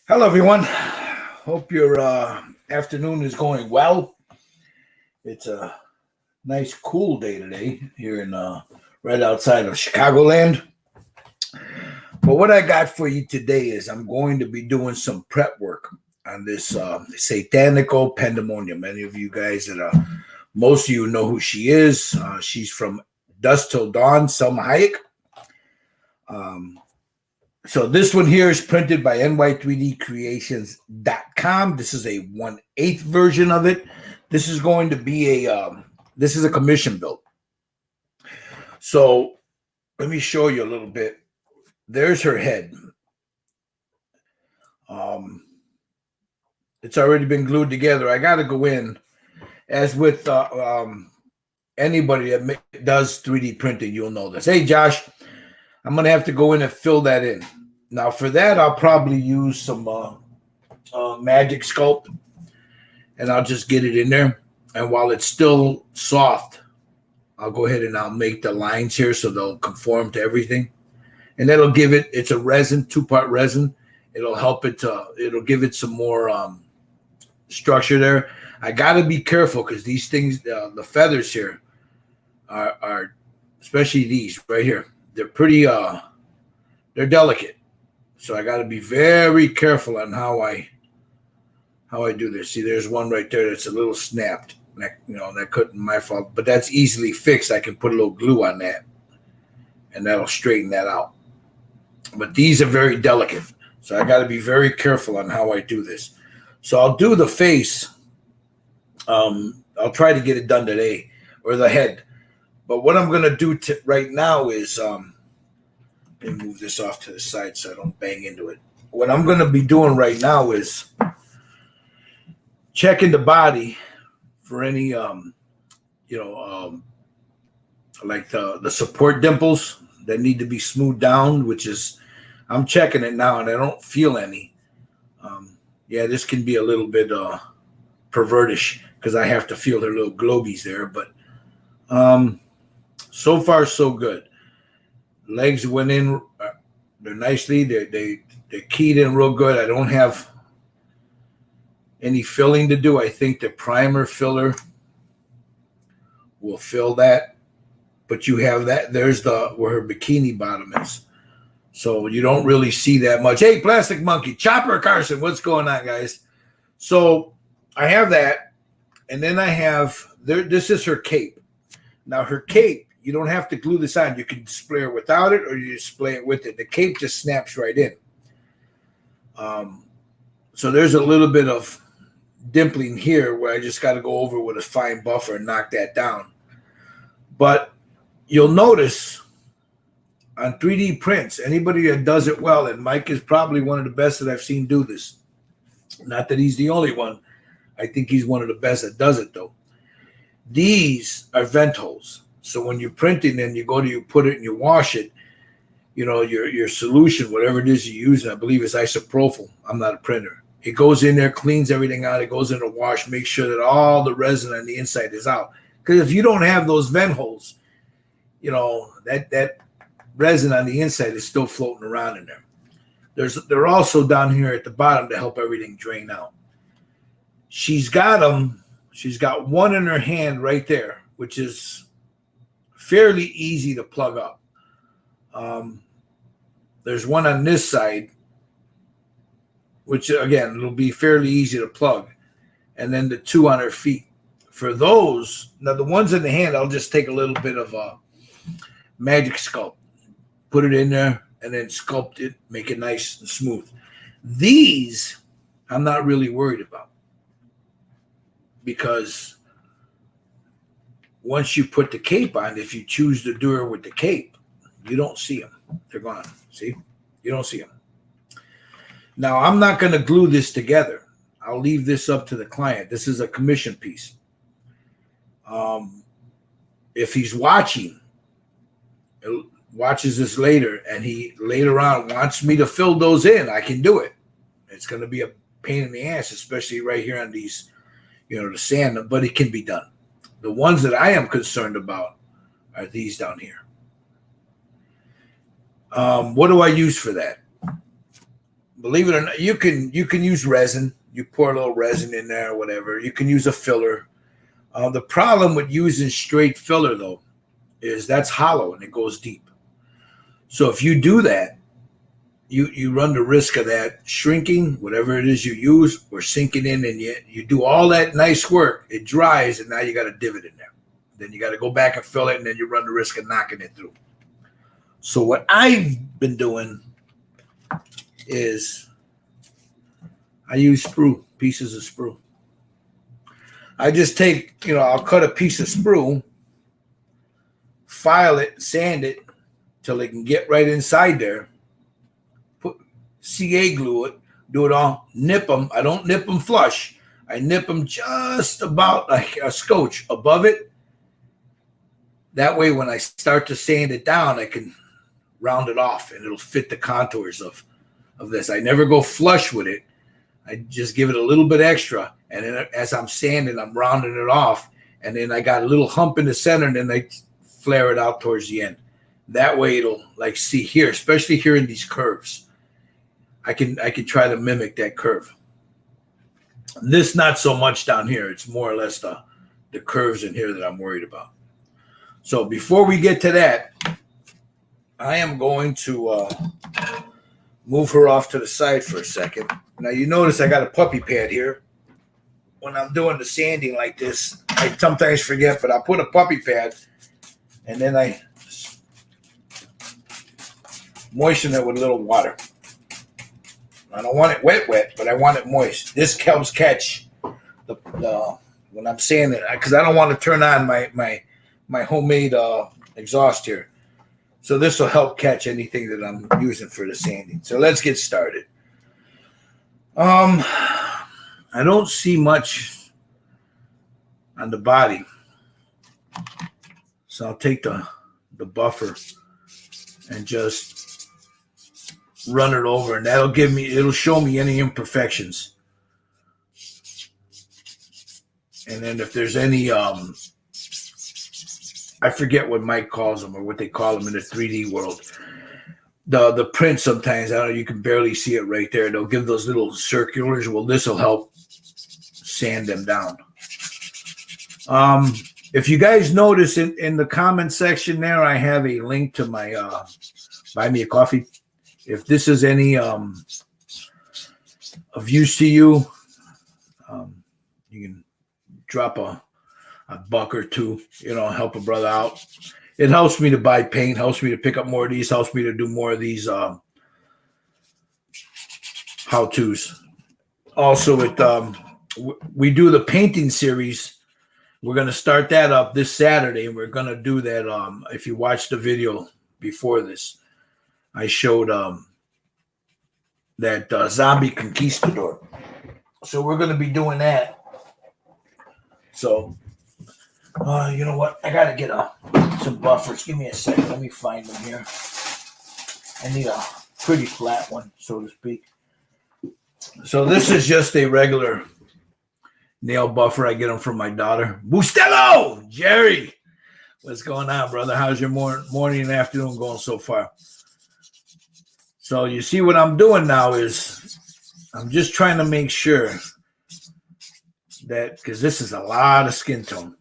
Hello, everyone. Hope your afternoon is going well. It's a nice, cool day today here in right outside of Chicagoland. But what I got for you today is I'm going to be doing some prep work on this Satanico Pandemonium. Many of you guys most of you know who she is. She's from Dusk Till Dawn, Selma Hayek. So this one here is printed by ny3dcreations.com. This is a 1/8 version of it. This is going to be this is a commission build. So let me show you a little bit. There's her head. It's already been glued together. I got to go in, as with anybody that does 3D printing, you'll know this. Hey, Josh, I'm going to have to go in and fill that in. Now, for that, I'll probably use some Magic Sculpt, and I'll just get it in there. And while it's still soft, I'll go ahead and I'll make the lines here so they'll conform to everything. And that'll give it, it's a resin, 2-part resin. It'll help it it'll give it some more structure there. I got to be careful because these things, the feathers here are, especially these right here, they're pretty, they're delicate. So I got to be very careful on how I do this. See, there's one right there that's a little snapped. That couldn't be my fault, but that's easily fixed. I can put a little glue on that, and that'll straighten that out. But these are very delicate, so I got to be very careful on how I do this. So I'll do the face. I'll try to get it done today, or the head. But what I'm going to do right now is let me move this off to the side so I don't bang into it. What I'm going to be doing right now is checking the body for any, like the support dimples that need to be smoothed down, which is, I'm checking it now and I don't feel any. Yeah, this can be a little bit pervertish because I have to feel their little globies there, but so far so good. Legs went in, they're nicely, they're keyed in real good. I don't have any filling to do. I think the primer filler will fill that, but you have that. There's where her bikini bottom is. So you don't really see that much. Hey, Plastic Monkey, Chopper Carson, what's going on, guys? So I have that, and then I have, this is her cape. Now her cape, you don't have to glue this on. You can display it without it, or you display it with it. The cape just snaps right in. So there's a little bit of dimpling here where I just got to go over with a fine buffer and knock that down. But you'll notice on 3D prints, anybody that does it well, and Mike is probably one of the best that I've seen do this. Not that he's the only one. I think he's one of the best that does it, though. These are vent holes. So when you're printing and you put it and you wash it, your solution, whatever it is you use, I believe it's isopropyl. I'm not a printer. It goes in there, cleans everything out. It goes in the wash, makes sure that all the resin on the inside is out. Because if you don't have those vent holes, that resin on the inside is still floating around in there. They're also down here at the bottom to help everything drain out. She's got them. She's got one in her hand right there, which is fairly easy to plug up. There's one on this side, which again, it'll be fairly easy to plug. And then the two on her feet. For those, now the ones in the hand, I'll just take a little bit of Magic Sculpt, put it in there, and then sculpt it, make it nice and smooth. These, I'm not really worried about, because once you put the cape on, if you choose to do it with the cape, you don't see them. They're gone. See? You don't see them. Now, I'm not going to glue this together. I'll leave this up to the client. This is a commission piece. If he's watches this later, and he later on wants me to fill those in, I can do it. It's going to be a pain in the ass, especially right here on these, the sand, but it can be done. The ones that I am concerned about are these down here. What do I use for that? believe it or not, you can use resin. You pour a little resin in there or whatever. You can use a filler. The problem with using straight filler, though, is that's hollow and it goes deep. So if you do that, you run the risk of that shrinking, whatever it is you use, or sinking in, and you do all that nice work. It dries, and now you got a divot in there. Then you got to go back and fill it, and then you run the risk of knocking it through. So what I've been doing is I use pieces of sprue. I just take, I'll cut a piece of sprue, file it, sand it till it can get right inside there. CA glue it, do it all, nip them. I don't nip them flush. I nip them just about like a scotch above it. That way, when I start to sand it down, I can round it off and it'll fit the contours of this. I never go flush with it. I just give it a little bit extra. And then as I'm sanding, I'm rounding it off. And then I got a little hump in the center, and then I flare it out towards the end. That way it'll, like, see here, especially here in these curves. I can try to mimic that curve. This not so much down here. It's more or less the curves in here that I'm worried about. So before we get to that, I am going to move her off to the side for a second. Now you notice I got a puppy pad here. When I'm doing the sanding like this, I sometimes forget, but I'll put a puppy pad and then I moisten it with a little water. I don't want it wet, but I want it moist. This helps catch the when I'm sanding it, because I don't want to turn on my homemade exhaust here. So this will help catch anything that I'm using for the sanding. So let's get started. I don't see much on the body. So I'll take the buffer and just run it over, and it'll show me any imperfections. And then if there's any, I forget what Mike calls them or what they call them in the 3D world. The print sometimes, I don't know, you can barely see it right there. They'll give those little circulars. Well, this will help sand them down. If you guys notice in the comment section there, I have a link to my Buy Me a Coffee. If this is any of use to you, you can drop a buck or two, help a brother out. It helps me to buy paint, helps me to pick up more of these, helps me to do more of these how-tos. Also, we do the painting series. We're going to start that up this Saturday, and we're going to do that. If you watched the video before this, I showed that zombie conquistador. So we're going to be doing that. So, you know what? I got to get some buffers. Give me a second. Let me find them here. I need a pretty flat one, so to speak. So this is just a regular nail buffer. I get them from my daughter. Bustelo! Jerry! What's going on, brother? How's your morning and afternoon going so far? So you see what I'm doing now is I'm just trying to make sure that, because this is a lot of skin tone.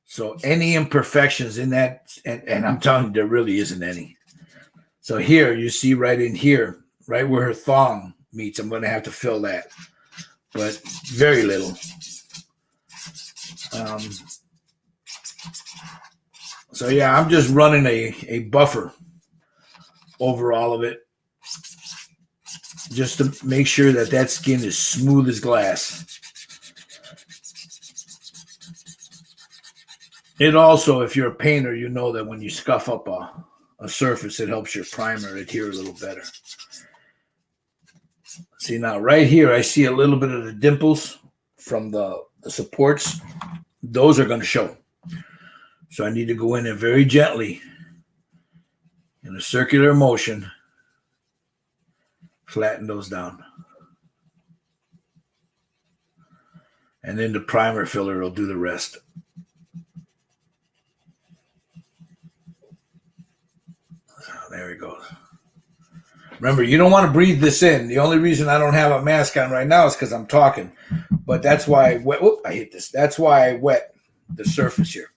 So any imperfections in that, and I'm telling you, there really isn't any. So here, you see right in here, right where her thong meets, I'm going to have to fill that. But very little. So yeah, I'm just running a buffer over all of it, just to make sure that skin is smooth as glass. It also, if you're a painter, you know that when you scuff up a surface, it helps your primer adhere a little better. See, now right here, I see a little bit of the dimples from the supports. Those are going to show. So I need to go in there very gently in a circular motion, flatten those down. And then the primer filler will do the rest. There we go. Remember, you don't want to breathe this in. The only reason I don't have a mask on right now is because I'm talking. But that's why I wet. Whoop, I hit this. That's why I wet the surface here.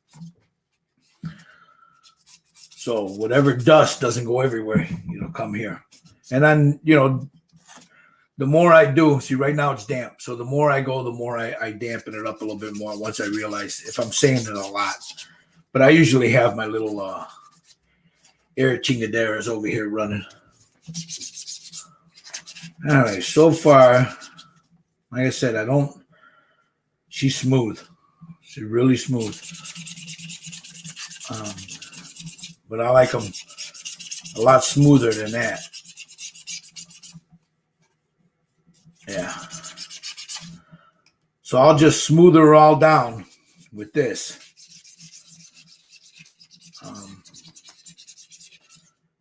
So whatever dust doesn't go everywhere, come here. And then, the more I do, see, right now it's damp. So the more I go, the more I dampen it up a little bit more once I realize if I'm saying it a lot. But I usually have my little air chingaderas over here running. All right, so far, like I said, she's smooth. She's really smooth. But I like them a lot smoother than that. Yeah. So I'll just smooth her all down with this.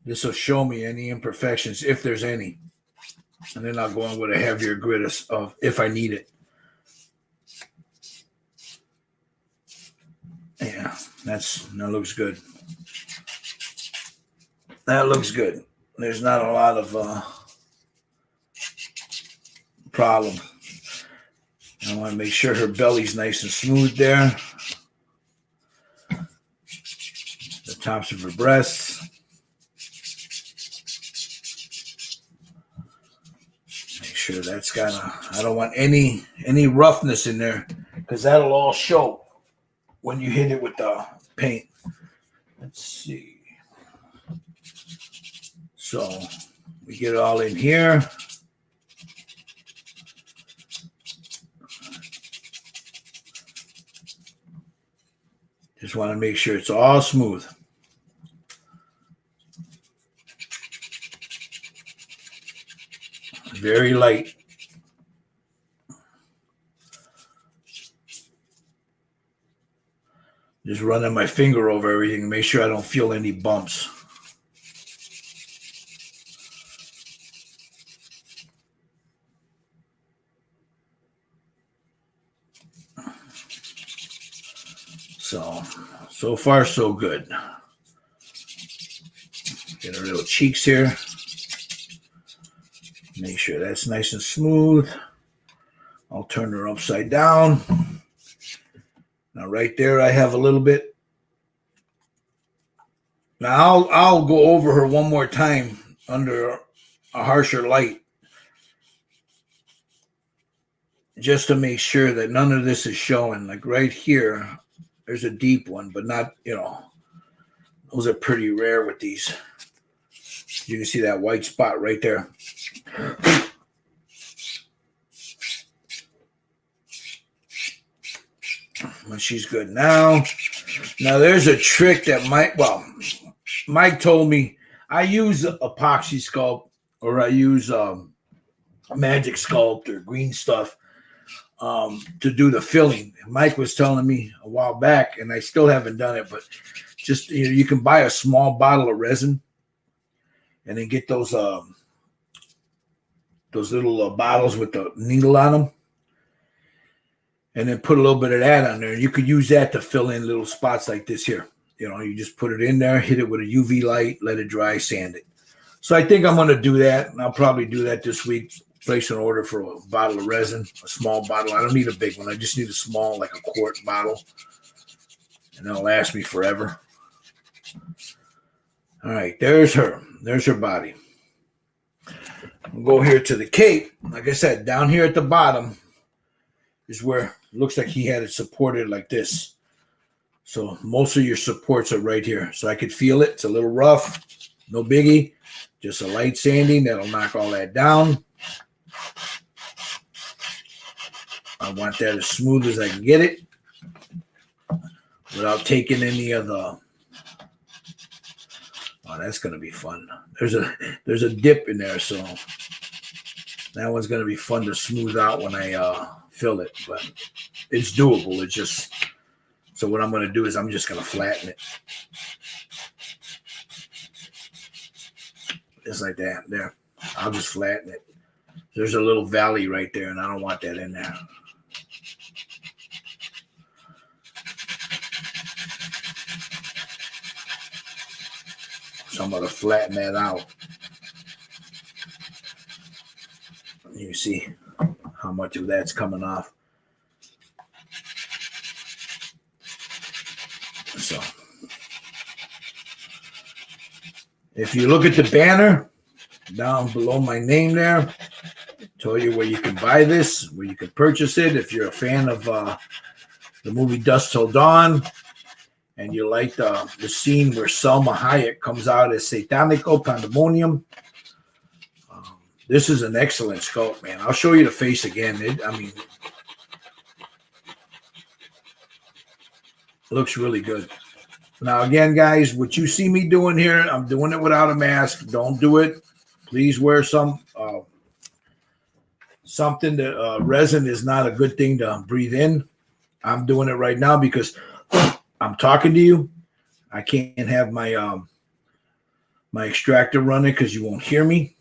This will show me any imperfections, if there's any. And then I'll go on with a heavier grit of if I need it. Yeah, that looks good. That looks good. There's not a lot of problem. I want to make sure her belly's nice and smooth there. The tops of her breasts. Make sure that's I don't want any roughness in there because that'll all show when you hit it with the paint. Let's see. So we get it all in here. Just want to make sure it's all smooth. Very light. Just running my finger over everything, make sure I don't feel any bumps. So far, so good. Get her little cheeks here. Make sure that's nice and smooth. I'll turn her upside down. Now, right there, I have a little bit. Now, I'll go over her one more time under a harsher light just to make sure that none of this is showing. Like right here, there's a deep one, but not, those are pretty rare with these. You can see that white spot right there. Well, she's good now. Now there's a trick that Mike told me. I use epoxy sculpt or I use magic sculpt or green stuff to do the filling. Mike was telling me a while back, and I still haven't done it, but just you can buy a small bottle of resin and then get those little bottles with the needle on them, and then put a little bit of that on there. And you could use that to fill in little spots like this here. You just put it in there, hit it with a UV light, let it dry, sand it. So I think I'm going to do that, and I'll probably do that this week. Place an order for a bottle of resin, a small bottle. I don't need a big one. I just need a small, like a quart bottle, and that'll last me forever. All right, there's her. There's her body. We'll go here to the cape. Like I said, down here at the bottom is where it looks like he had it supported like this. So most of your supports are right here. So I could feel it. It's a little rough. No biggie. Just a light sanding. That'll knock all that down. I want that as smooth as I can get it without taking any of the. Oh, that's going to be fun. There's a dip in there, so that one's going to be fun to smooth out when I fill it. But it's doable. It's just so what I'm going to do is I'm just going to flatten it. Just like that. There. I'll just flatten it. There's a little valley right there, and I don't want that in there. So I'm going to flatten that out. see how much of that's coming off. So if you look at the banner down below my name there, tell you where you can buy this, where you can purchase it. If you're a fan of the movie Dusk Till Dawn, and you like the scene where Selma Hayek comes out as Satanico Pandemonium, this is an excellent sculpt, man. I'll show you the face again. It looks really good. Now, again, guys, what you see me doing here, I'm doing it without a mask. Don't do it. Please wear something that resin is not a good thing to breathe in. I'm doing it right now because I'm talking to you. I can't have my my extractor running because you won't hear me.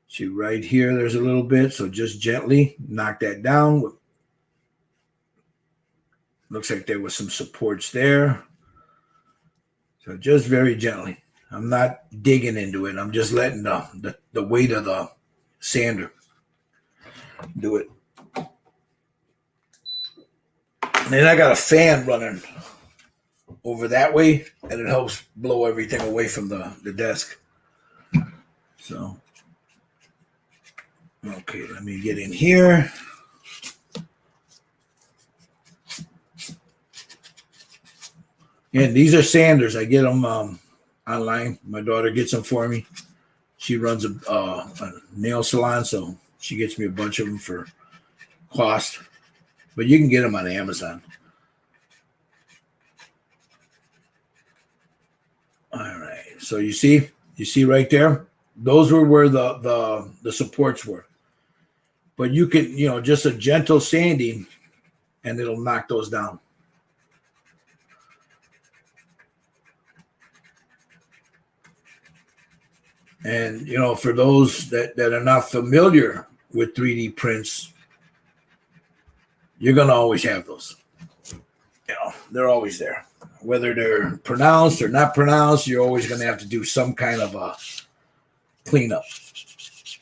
See right here, there's a little bit, so just gently knock that down. Looks like there was some supports there. So just very gently. I'm not digging into it. I'm just letting the weight of the sander do it. And then I got a fan running over that way, and it helps blow everything away from the desk. So, okay, let me get in here. And these are sanders. I get them online. My daughter gets them for me. She runs a nail salon, so she gets me a bunch of them for cost. But you can get them on Amazon. All right. So you see right there? Those were where the supports were. But you can, just a gentle sanding, and it'll knock those down. And, for those that are not familiar with 3D prints, you're going to always have those. They're always there. Whether they're pronounced or not pronounced, you're always going to have to do some kind of a cleanup.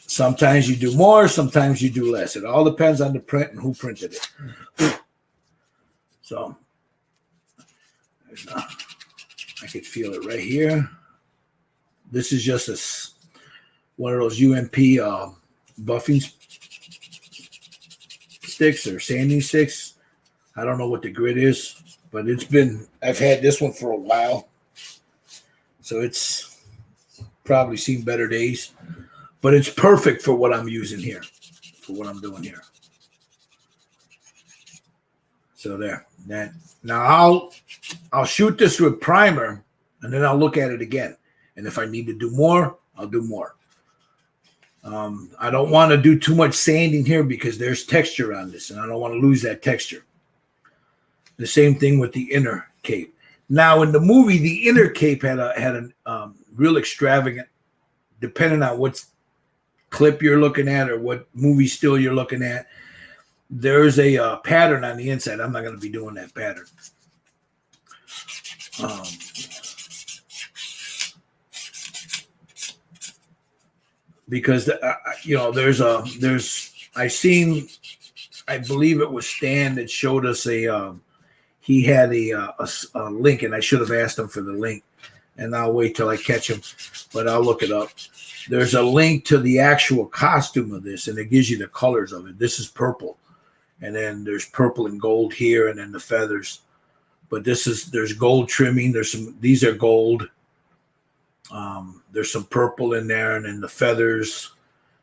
Sometimes you do more, sometimes you do less. It all depends on the print and who printed it. So, I could feel it right here. This is just one of those UMP buffing sticks or sanding sticks. I don't know what the grit is, but I've had this one for a while. So it's probably seen better days, but it's perfect for what I'm using here, for what I'm doing here. So there. Now I'll shoot this with primer, and then I'll look at it again. And if I need to do more, I'll do more. I don't want to do too much sanding here because there's texture on this, and I don't want to lose that texture. The same thing with the inner cape. Now, in the movie, the inner cape had a real extravagant, depending on what clip you're looking at or what movie still you're looking at. There's a pattern on the inside. I'm not going to be doing that pattern. Because I believe it was Stan that showed us he had a link, and I should have asked him for the link, and I'll wait till I catch him, but I'll look it up. There's a link to the actual costume of this, and it gives you the colors of it. This is purple, and then there's purple and gold here, and then the feathers. But there's gold trimming. These are gold. There's some purple in there, and then the feathers,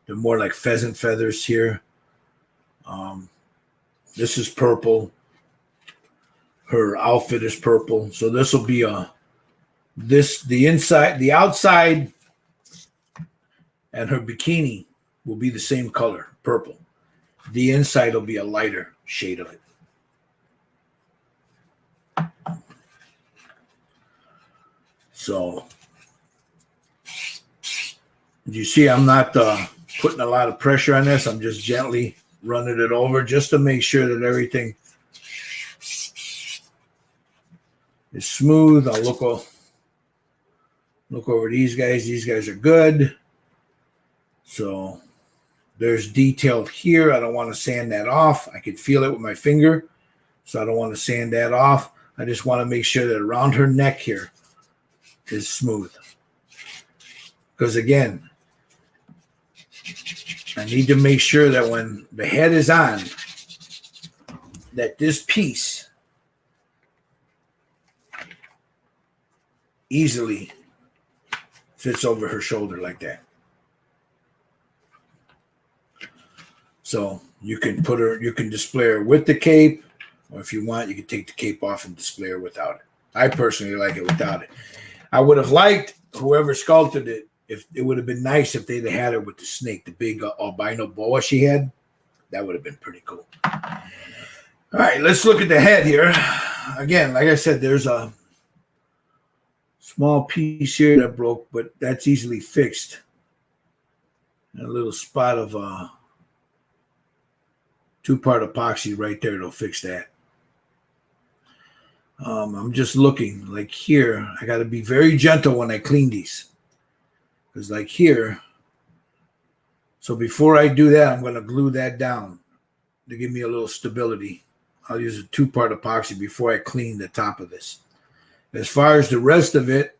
they're more like pheasant feathers here. This is purple. Her outfit is purple. So this will be the outside and her bikini will be the same color, purple. The inside will be a lighter shade of it. So you see, I'm not putting a lot of pressure on this. I'm just gently running it over just to make sure that everything is smooth. I'll look over these guys. These guys are good. So There's detail here. I don't want to sand that off. I could feel it with my finger, so I don't want to sand that off. I just want to make sure that around her neck here is smooth. Because again, I need to make sure that when the head is on, that this piece easily fits over her shoulder like that. So you can display her with the cape, or if you want, you can take the cape off and display her without it. I personally like it without it. I would have liked whoever sculpted it, if it would have been nice if they'd have had her with the snake, the big albino boa she had. That would have been pretty cool. All right, let's look at the head here. Again, like I said, there's a small piece here that broke, but that's easily fixed. And a little spot of two-part epoxy right there will fix that. I'm just looking, like here, I got to be very gentle when I clean these. Because like here, so before I do that, I'm going to glue that down to give me a little stability. I'll use a two-part epoxy before I clean the top of this. As far as the rest of it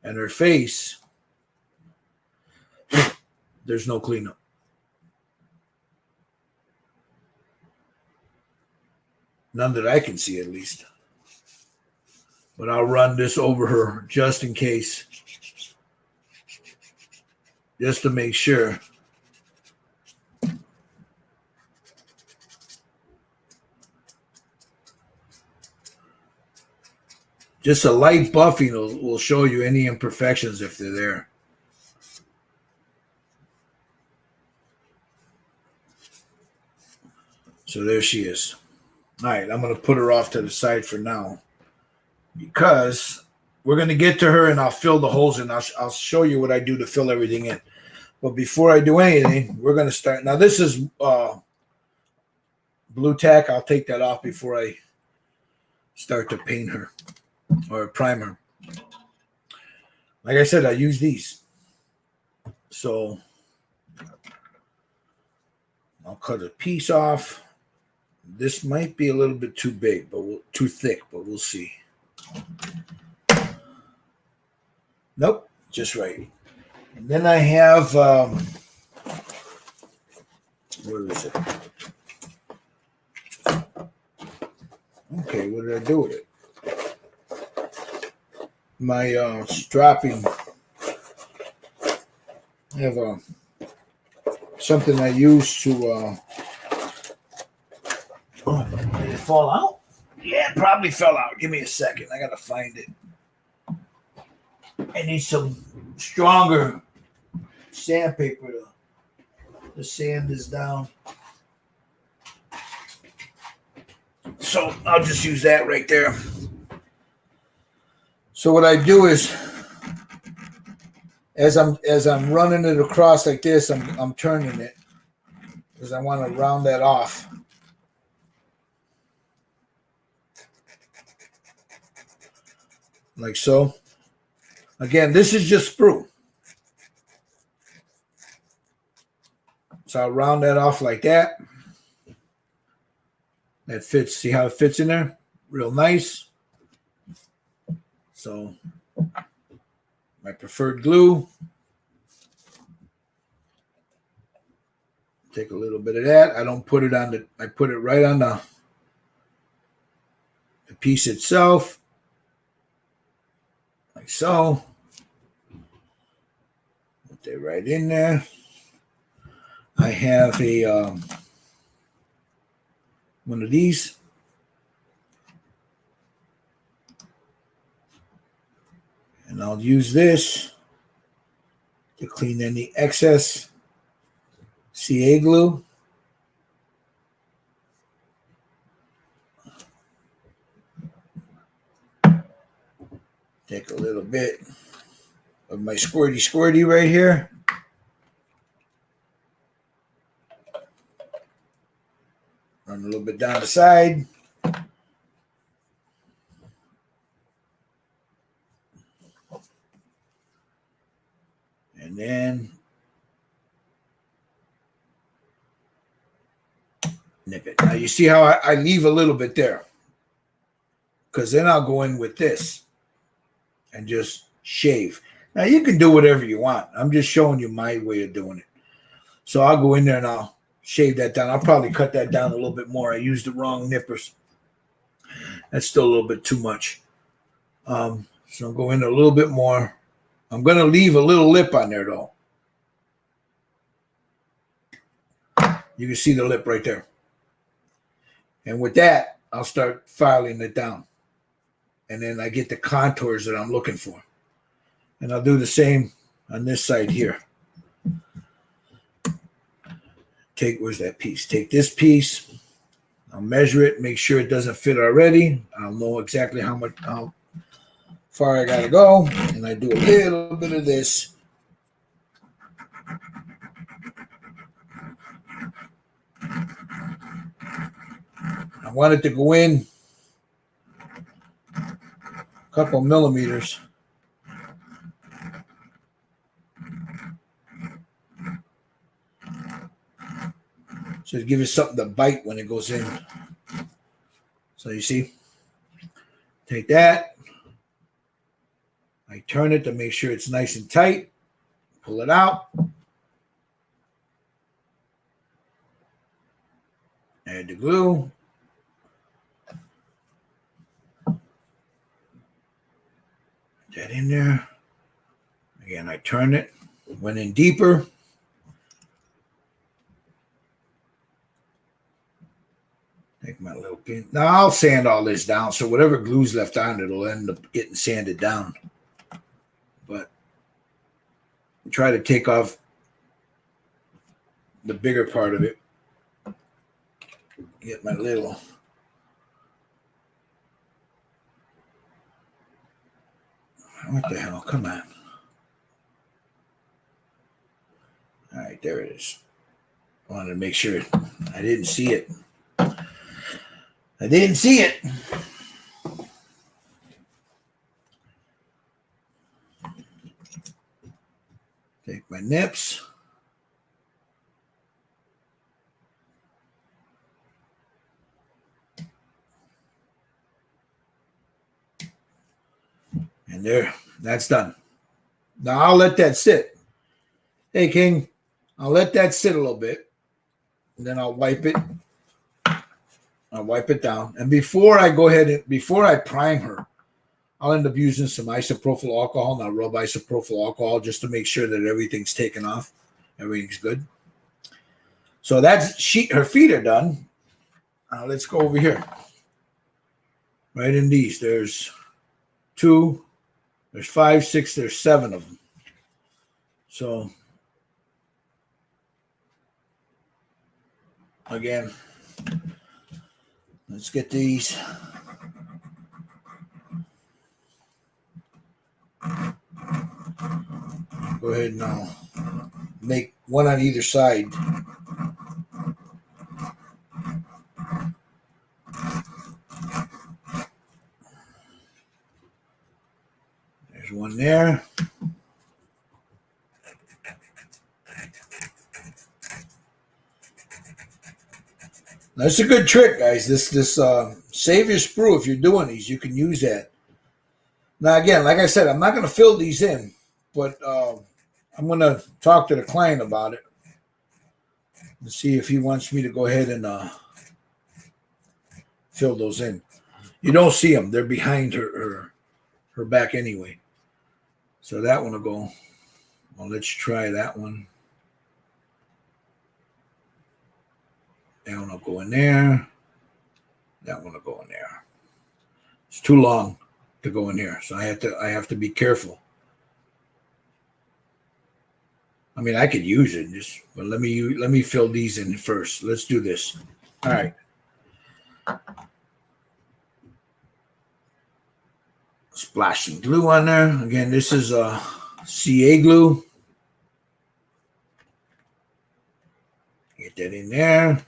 and her face, there's no cleanup. None that I can see, at least. But I'll run this over her just in case. Just to make sure. Just a light buffing will show you any imperfections if they're there. So there she is. All right, I'm going to put her off to the side for now because we're going to get to her and I'll fill the holes in. I'll show you what I do to fill everything in. But before I do anything, we're going to start. Now, this is blue tack. I'll take that off before I start to paint her or prime her. Like I said, I use these. So I'll cut a piece off. This might be a little bit too big, but too thick, but we'll see. Nope, just right. And then I have, where is it? Okay, what did I do with it? My strapping. I have something I use to. Did it fall out? Yeah, it probably fell out. Give me a second. I gotta find it. I need some stronger sandpaper to sand this down. So I'll just use that right there. So what I do is, as I'm running it across like this, I'm turning it because I want to round that off. Like so. Again, this is just sprue. So I'll round that off like that. That fits. See how it fits in there? Real nice. So my preferred glue. Take a little bit of that. I don't put it on the, I put it right on the piece itself. Like so. Put that right in there. I have a one of these. And I'll use this to clean any excess CA glue. Take a little bit of my squirty right here. Run a little bit down the side. And then nip it. Now you see how I leave a little bit there, because then I'll go in with this and just shave. Now you can do whatever you want. I'm just showing you my way of doing it. So I'll go in there and I'll shave that down. I'll probably cut that down a little bit more. I used the wrong nippers. That's still a little bit too much. So I'll go in a little bit more. I'm going to leave a little lip on there, though. You can see the lip right there. And with that, I'll start filing it down. And then I get the contours that I'm looking for. And I'll do the same on this side here. Where's that piece? Take this piece. I'll measure it, make sure it doesn't fit already. I'll know exactly how far I got to go. And I do a little bit of this. I want it to go in a couple millimeters. So to give you something to bite when it goes in. So you see, take that. I turn it to make sure it's nice and tight. Pull it out. Add the glue. Put that in there. Again, I turn it. Went in deeper. Take my little pin. Now I'll sand all this down, so whatever glue's left on it will end up getting sanded down. But try to take off the bigger part of it. Get my little. What the hell? Come on. All right, there it is. I wanted to make sure I didn't see it. I didn't see it. Take my nips. And there, that's done. Now I'll let that sit. Hey, King, I'll let that sit a little bit. And then I'll wipe it. I'll wipe it down. And before I prime her, I'll end up using some isopropyl alcohol. And I'll rub isopropyl alcohol just to make sure that everything's taken off. Everything's good. So that's her feet are done. Let's go over here. Right in these. There's 2, there's 5, 6, there's 7 of them. So again, let's get these. Go ahead and I'll make one on either side. There's one there. That's a good trick, guys. This save your sprue. If you're doing these, you can use that. Now, again, like I said, I'm not going to fill these in, but I'm going to talk to the client about it and see if he wants me to go ahead and fill those in. You don't see them. They're behind her back anyway. So that one will go. Well, let's try that one. That one will go in there. That one will go in there. It's too long to go in here, so I have to be careful. I mean, I could use it, but let me fill these in first. Let's do this. All right. Splash some glue on there. Again, this is CA glue. Get that in there.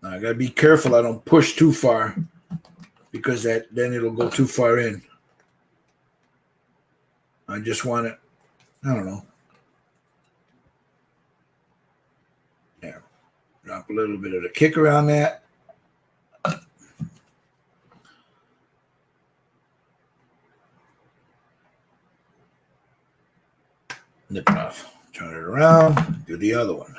Now, I gotta be careful I don't push too far, because then it'll go too far in. I just want it, I don't know. Drop a little bit of the kicker on that. Nip it off. Turn it around. Do the other one.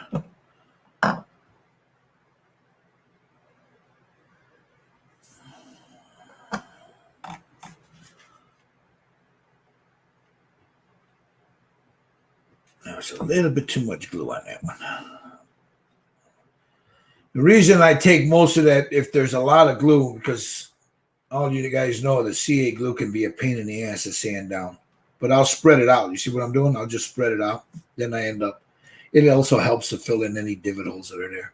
There's a little bit too much glue on that one. The reason I take most of that, if there's a lot of glue, because all you guys know the CA glue can be a pain in the ass to sand down. But I'll spread it out. You see what I'm doing? I'll just spread it out. Then I end up, it also helps to fill in any divot holes that are there.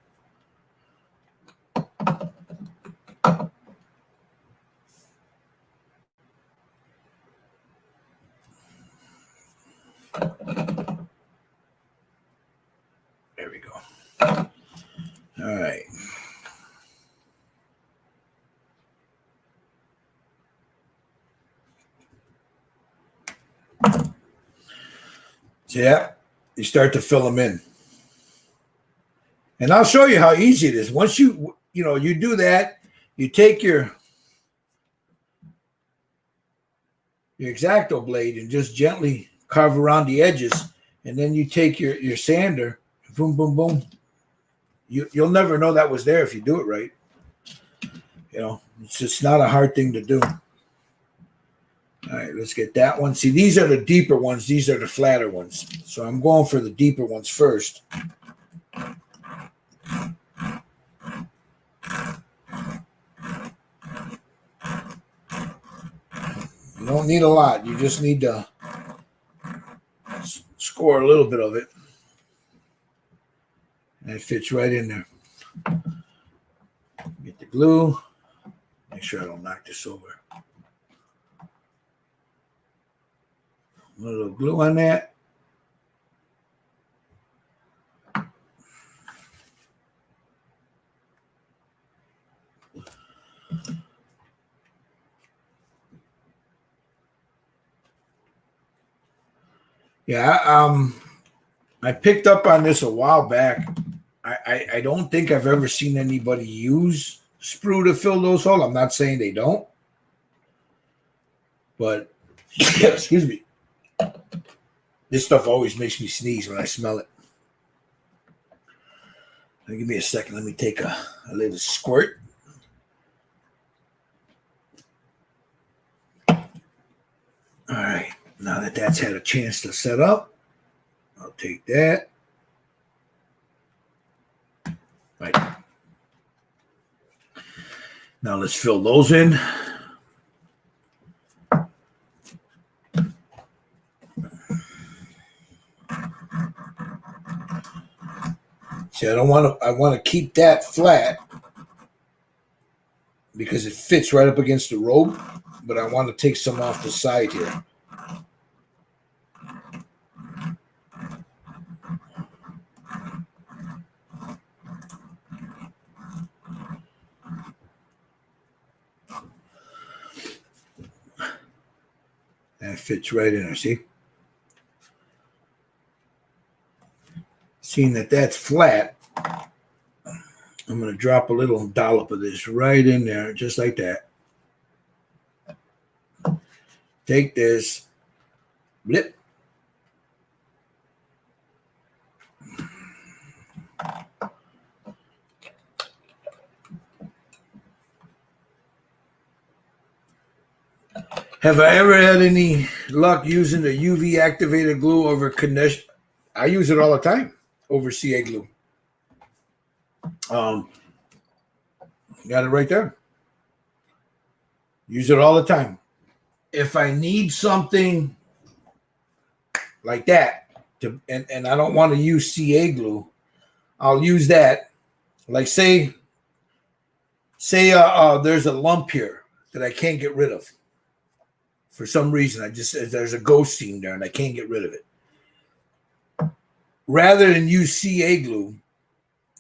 There we go. All right. See that? You start to fill them in. And I'll show you how easy it is. Once you do that, you take your X-Acto blade and just gently carve around the edges, and then you take your sander, boom, boom, boom. You'll never know that was there if you do it right. It's just not a hard thing to do. All right, let's get that one. See, these are the deeper ones. These are the flatter ones. So I'm going for the deeper ones first. You don't need a lot. You just need to score a little bit of it. And it fits right in there. Get the glue. Make sure I don't knock this over. A little glue on that. Yeah, I picked up on this a while back. I don't think I've ever seen anybody use sprue to fill those holes. I'm not saying they don't. But, excuse me. This stuff always makes me sneeze when I smell it. Now, give me a second. Let me take a little squirt. All right. Now that that's had a chance to set up, I'll take that. Right. Now let's fill those in. See, I want to keep that flat because it fits right up against the rope, but I want to take some off the side here. That fits right in there, see? Seeing that that's flat, I'm going to drop a little dollop of this right in there, just like that. Take this, blip. Have I ever had any luck using the UV activated glue over condition? I use it all the time over CA glue. Got it right there. Use it all the time. If I need something like that, and I don't want to use CA glue, I'll use that. Like say there's a lump here that I can't get rid of. For some reason, there's a ghost seam there and I can't get rid of it. Rather than use CA glue,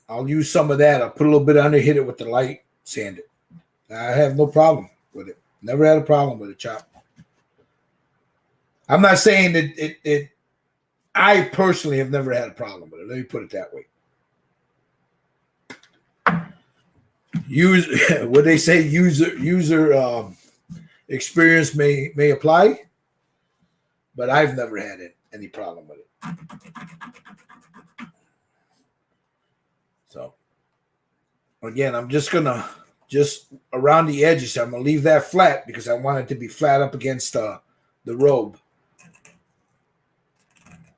I'll use some of that. I'll put a little bit under, hit it with the light, sand it. I have no problem with it. Never had a problem with it, Chop. I'm not saying that I personally have never had a problem with it. Let me put it that way. use what they say, user experience may apply, but I've never had any problem with it. So again, I'm just around the edges. I'm gonna leave that flat because I want it to be flat up against the robe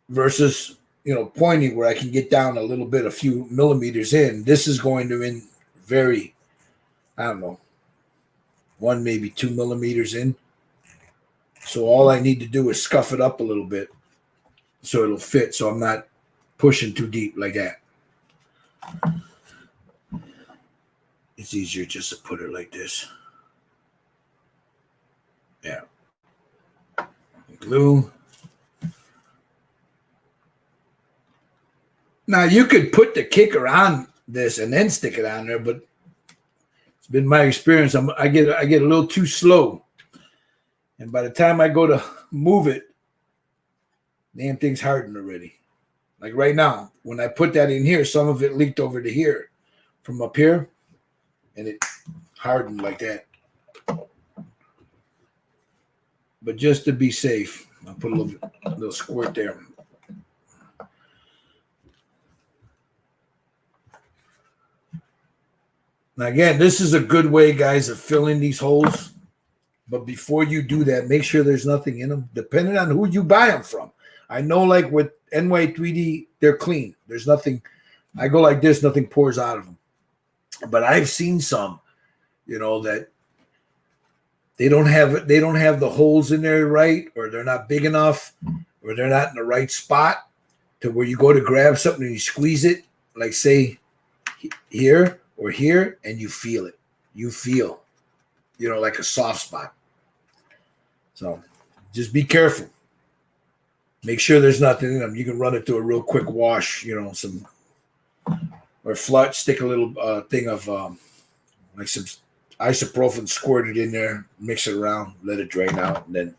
versus pointing where I can get down a little bit, a few millimeters in. This is going to in very, I don't know, 1 maybe 2 millimeters in. So all I need to do is scuff it up a little bit so it'll fit, so I'm not pushing too deep like that. It's easier just to put it like this. Yeah. Glue. Now you could put the kicker on this and then stick it on there, but it's been my experience. I get a little too slow, and by the time I go to move it, damn thing's hardened already. Like right now, when I put that in here, some of it leaked over to here from up here, and it hardened like that. But just to be safe, I'll put a little squirt there. Now, again, this is a good way, guys, of filling these holes. But before you do that, make sure there's nothing in them, depending on who you buy them from. I know, like with NY3D, they're clean. There's nothing. I go like this, nothing pours out of them. But I've seen some, that they don't have the holes in there right, or they're not big enough, or they're not in the right spot to where you go to grab something and you squeeze it, like say here or here, and you feel it. You feel, like a soft spot. So just be careful. Make sure there's nothing in them. You can run it through a real quick wash, some or flush, stick a little thing of like some isopropyl, squirt it in there, mix it around, let it drain out, and then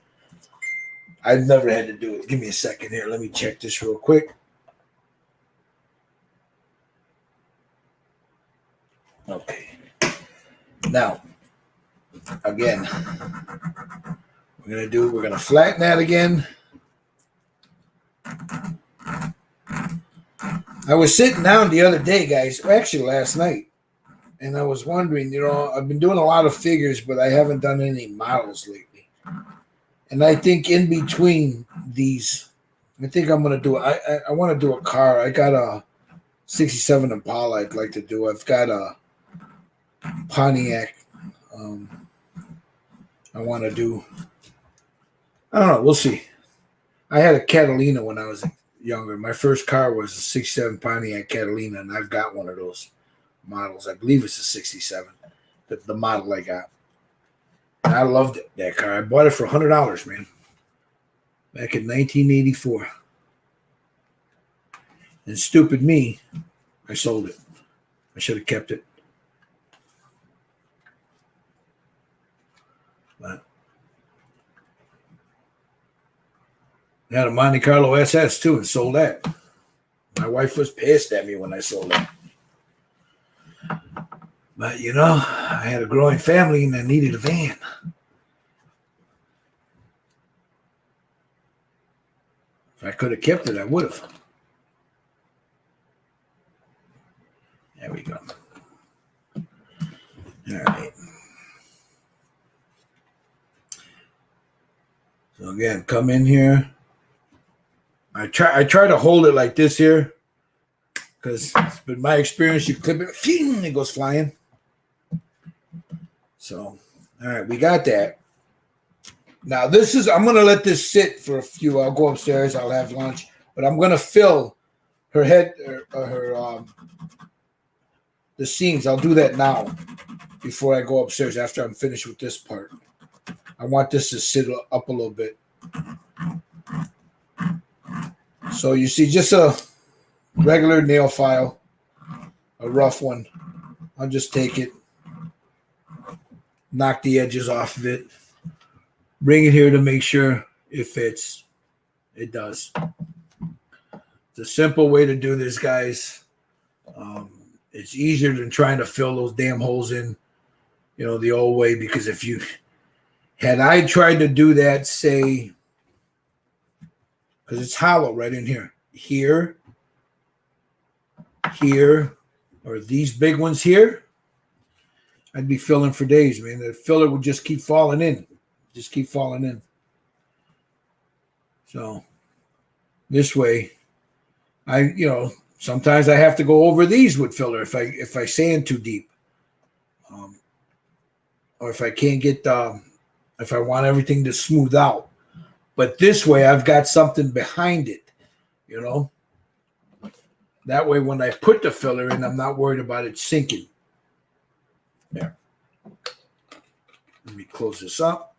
I've never had to do it. Give me a second here. Let me check this real quick. Okay. Now, again, we're going to flatten that again. I was sitting down the other day, guys, actually last night, and I was wondering, I've been doing a lot of figures, but I haven't done any models lately. And I think in between these, I think I'm going to do, I want to do a car. I got a 67 Impala I'd like to do. I've got a Pontiac. I want to do, I don't know, we'll see. I had a Catalina when I was younger. My first car was a 67 Pontiac Catalina, and I've got one of those models. I believe it's a 67, the model I got. And I loved it, that car. I bought it for $100, man, back in 1984. And stupid me, I sold it. I should have kept it. But I had a Monte Carlo SS too and sold that. My wife was pissed at me when I sold it. But, I had a growing family and I needed a van. If I could have kept it, I would have. There we go. All right. So again, come in here. I try to hold it like this here because it's been my experience. You clip it, it goes flying. So, all right, we got that. Now I'm going to let this sit for a few. I'll go upstairs. I'll have lunch, but I'm going to fill her head, the seams. I'll do that now before I go upstairs after I'm finished with this part. I want this to sit up a little bit. So you see just a regular nail file, a rough one. I'll just take it, knock the edges off of it, bring it here to make sure it fits. It does. It's a simple way to do this, guys. It's easier than trying to fill those damn holes in, the old way. Because had I tried to do that, say, because it's hollow right in here, or these big ones here, I'd be filling for days, man. The filler would just keep falling in. So this way, sometimes I have to go over these with filler if I sand too deep, or if I can't get if I want everything to smooth out. But this way, I've got something behind it, That way, when I put the filler in, I'm not worried about it sinking. There. Let me close this up.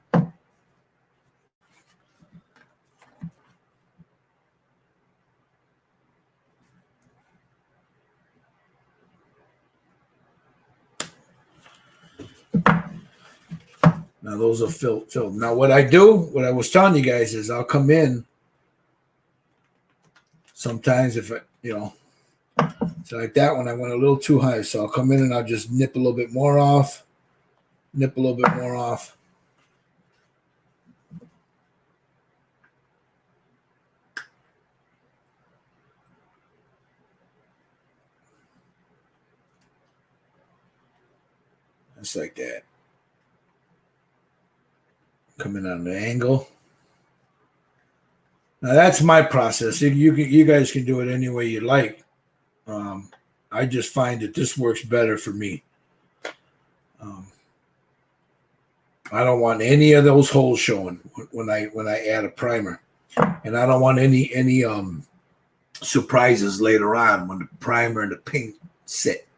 Now those are filled. Now what I was telling you guys is I'll come in sometimes if so like that one I went a little too high. So I'll come in and I'll just nip a little bit more off. Just like that. Coming on the angle. Now that's my process. You guys can do it any way you like. I just find that this works better for me. I don't want any of those holes showing when I add a primer, and I don't want any surprises later on when the primer and the paint sit.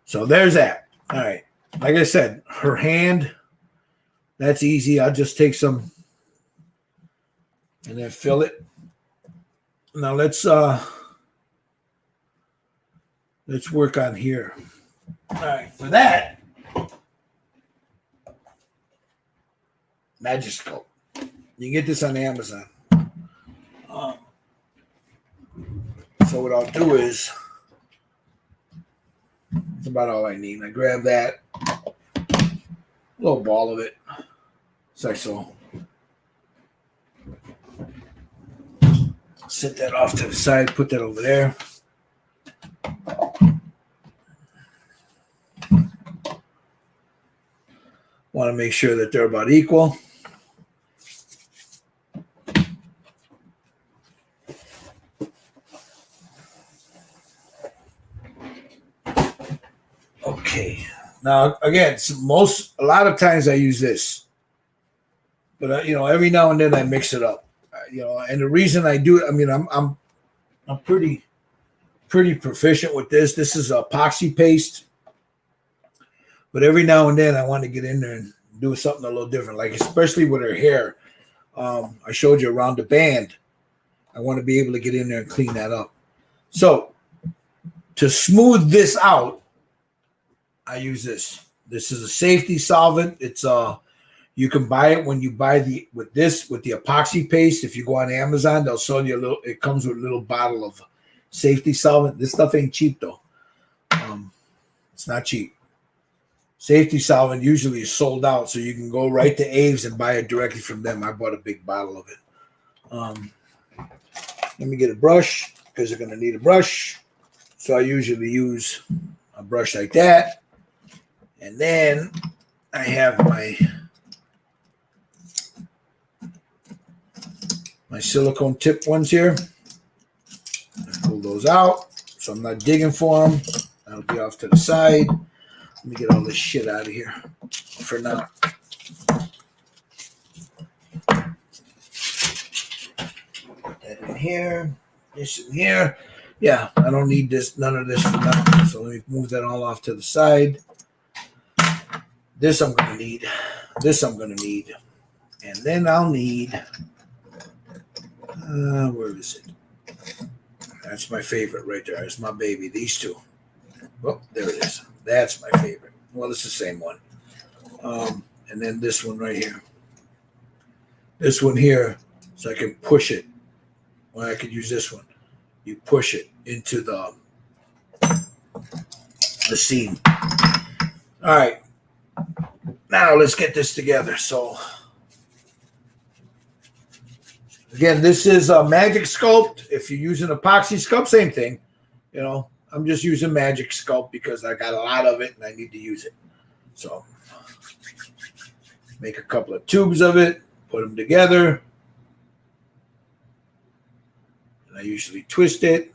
So there's that. All right. Like I said, her hand, that's easy. I'll just take some and then fill it. Now let's work on here. All right, for that, Magiscope. You can get this on Amazon. So what I'll do is, that's about all I need. I grab that little ball of it. It's like so. Set that off to the side. Put that over there. Want to make sure that they're about equal. Okay. Now, again, a lot of times I use this, but every now and then I mix it up. And the reason I do it, I'm pretty proficient with this. This is epoxy paste, but every now and then I want to get in there and do something a little different, like especially with her hair. I showed you around the band. I want to be able to get in there and clean that up. So to smooth this out, I use this. This is a safety solvent. It's you can buy it when you buy with the epoxy paste. If you go on Amazon, they'll sell you it comes with a little bottle of safety solvent. This stuff ain't cheap though. It's not cheap. Safety solvent usually is sold out, so you can go right to Aves and buy it directly from them. I bought a big bottle of it. Let me get a brush because you're going to need a brush. So I usually use a brush like that. And then I have my silicone tip ones here. I pull those out so I'm not digging for them. That'll be off to the side. Let me get all this shit out of here for now. Put that in here. This in here. Yeah, I don't need none of this for now. So let me move that all off to the side. This I'm going to need. This I'm going to need. And then I'll need, where is it? That's my favorite right there. It's my baby. These two. Oh, there it is. That's my favorite. Well, it's the same one. And then this one right here. This one here, so I can push it. Or I could use this one. You push it into the the seam. All right. Now let's get this together. So again, this is a Magic Sculpt. If you're using epoxy sculpt, same thing. You know, I'm just using Magic Sculpt because I got a lot of it and I need to use it. So make a couple of tubes of it, put them together. And I usually twist it.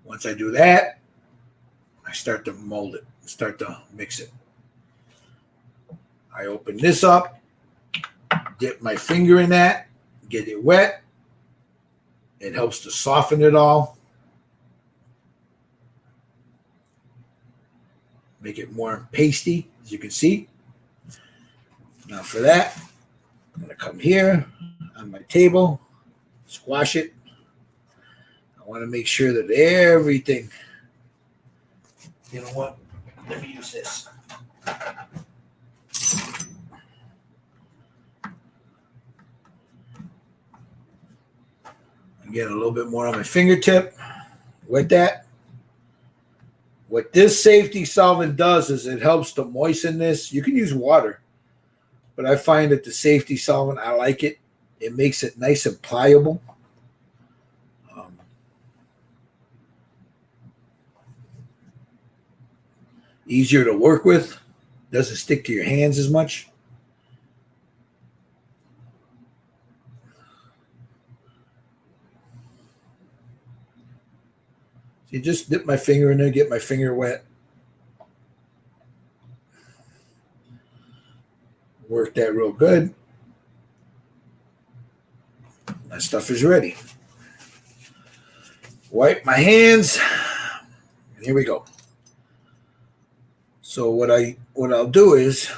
Once I do that, I start to mold it, start to mix it. I open this up, dip my finger in that, get it wet. It helps to soften it all. Make it more pasty, as you can see. Now for that, I'm going to come here on my table, squash it. I want to make sure that everything, you know what? Let me use this. Get a little bit more on my fingertip with that. What this safety solvent does is it helps to moisten this. You can use water, but I find that the safety solvent, I like it. It makes it nice and pliable. Easier to work with. Doesn't stick to your hands as much. You just dip my finger in there, get my finger wet. Work that real good. That stuff is ready. Wipe my hands. And here we go. So what I'll do is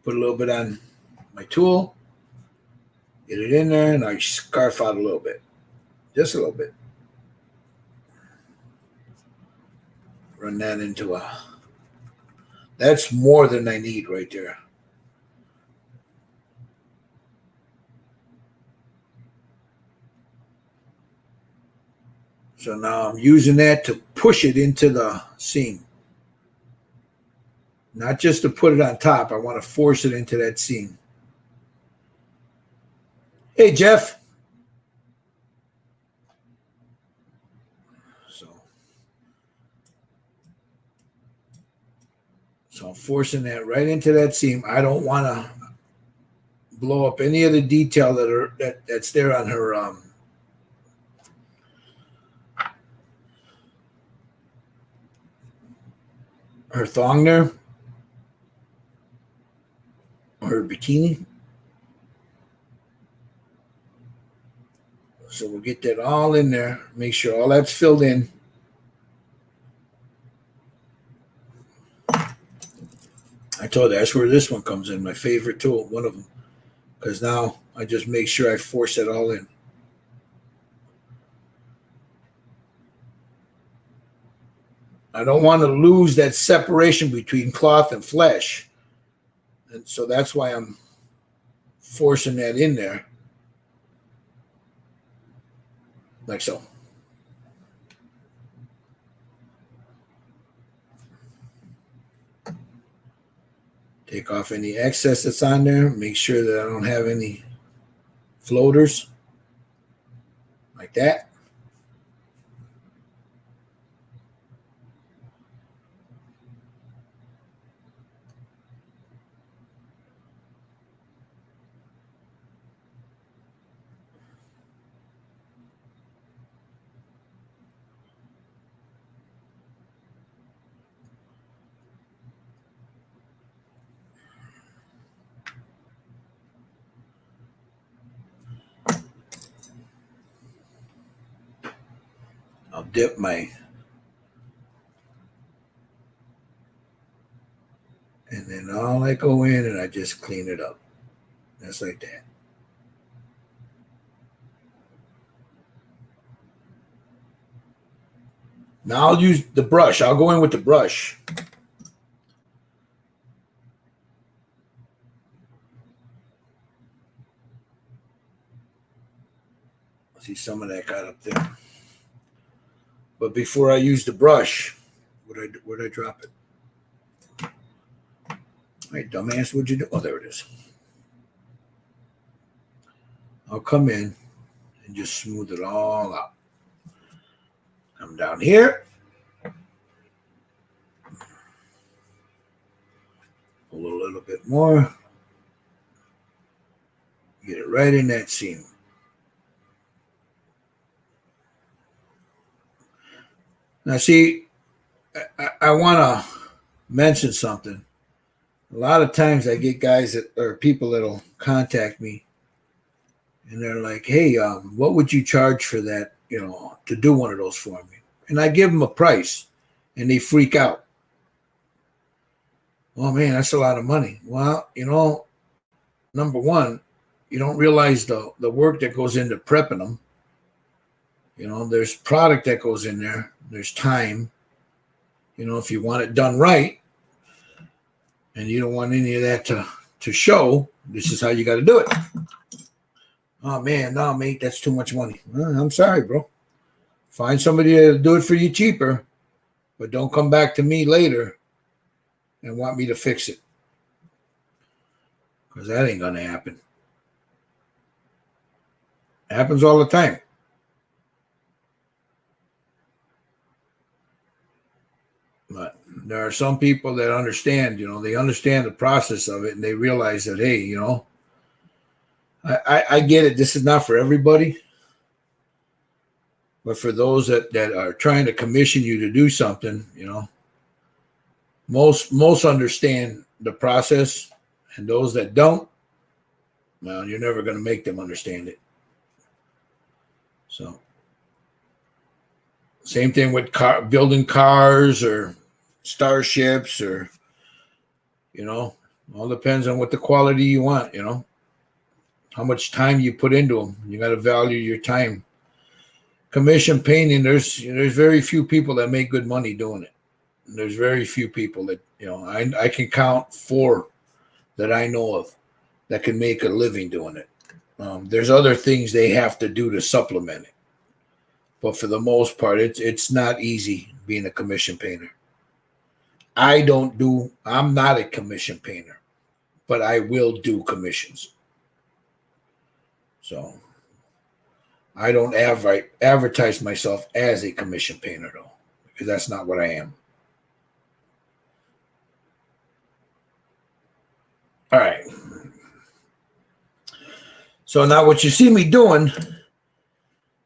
put a little bit on my tool, get it in there, and I scarf out a little bit. Just a little bit. Run that into a... That's more than I need right there. So now I'm using that to push it into the seam. Not just to put it on top. I want to force it into that seam. Hey, Jeff. So I'm forcing that right into that seam. I don't want to blow up any of the detail that's there on her thong there, or her bikini. So we'll get that all in there. Make sure all that's filled in. I told you that's where this one comes in, my favorite tool, one of them. Because now I just make sure I force it all in. I don't want to lose that separation between cloth and flesh. And so that's why I'm forcing that in there. Like so. Take off any excess that's on there. Make sure that I don't have any floaters. Like that. I'll dip my... And then all I go in and I just clean it up. Just like that. Now I'll use the brush. I'll go in with the brush. See, some of that got up there. But before I use the brush, where'd I drop it? Hey, dumbass, what'd you do? Oh, there it is. I'll come in and just smooth it all out. Come down here. Pull a little bit more. Get it right in that seam. Now, see, I want to mention something. A lot of times I get guys or people that'll contact me, and they're like, "Hey, what would you charge for that? To do one of those for me?" And I give them a price, and they freak out. Oh man, that's a lot of money. Well, number one, you don't realize the work that goes into prepping them. There's product that goes in there. There's time. If you want it done right, and you don't want any of that to show, this is how you got to do it. Oh man, no, mate, that's too much money. Well, I'm sorry, bro. Find somebody to do it for you cheaper, but don't come back to me later and want me to fix it, because that ain't gonna happen. It happens all the time. But there are some people that understand, they understand the process of it, and they realize that, hey, I get it. This is not for everybody. But for those that are trying to commission you to do something, most understand the process, and those that don't, well, you're never going to make them understand it. So, same thing with building cars or starships, or all depends on what the quality you want. How much time you put into them. You got to value your time. Commission painting, there's very few people that make good money doing it. And there's very few people that I can count 4 that I know of that can make a living doing it. There's other things they have to do to supplement it, but for the most part, it's not easy being a commission painter. I'm not a commission painter, but I will do commissions. So I don't advertise myself as a commission painter, though, because that's not what I am. All right. So now what you see me doing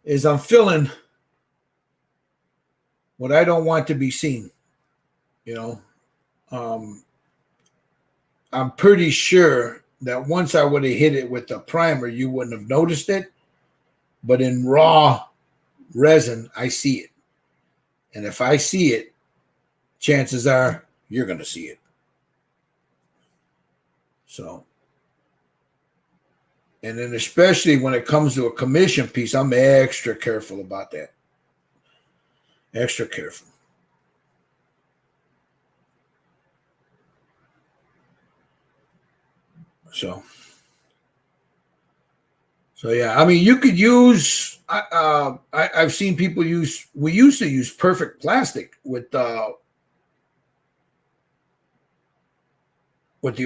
is I'm filling what I don't want to be seen. I'm pretty sure that once I would have hit it with the primer, you wouldn't have noticed it. But in raw resin, I see it. And if I see it, chances are you're going to see it. So, and then especially when it comes to a commission piece, I'm extra careful about that. Extra careful. So yeah, I mean, you could use. I've seen people use. We used to use perfect plastic with the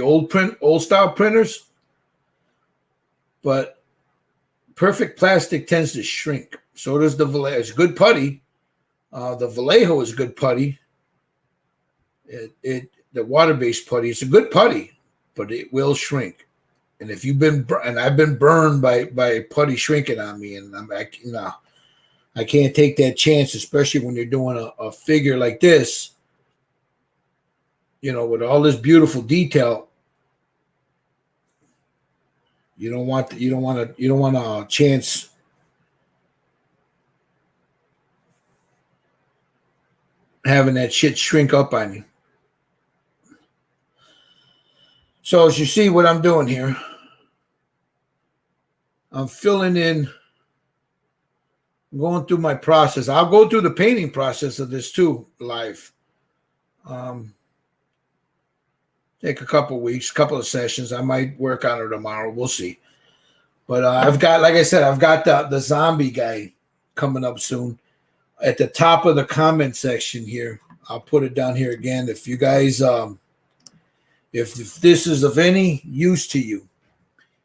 old style printers, but perfect plastic tends to shrink. So does the Vallejo. It's good putty. The Vallejo is good putty. The water-based putty, it's a good putty, but it will shrink. And if you've been, and I've been burned by putty shrinking on me, and I can't take that chance, especially when you're doing a figure like this, with all this beautiful detail. You don't want a chance having that shit shrink up on you. So as you see what I'm doing here, I'm filling in, going through my process. I'll go through the painting process of this too, live. Take a couple weeks, couple of sessions. I might work on it tomorrow. We'll see. But I've got, like I said, I've got the zombie guy coming up soon. at the top of the comment section here. I'll put it down here again. If you guys, if this is of any use to you,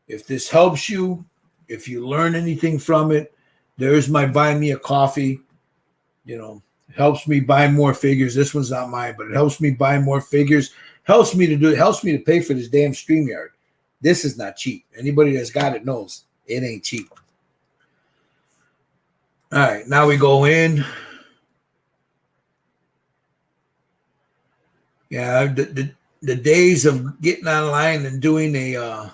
if this helps you, if you learn anything from it, there's my buy me a coffee. You know, helps me buy more figures. This one's not mine, but it helps me buy more figures. Helps me to do it. Helps me to pay for this damn StreamYard. This is not cheap. Anybody that's got it knows it ain't cheap. All right, now we go in. Yeah, the days of getting online and doing a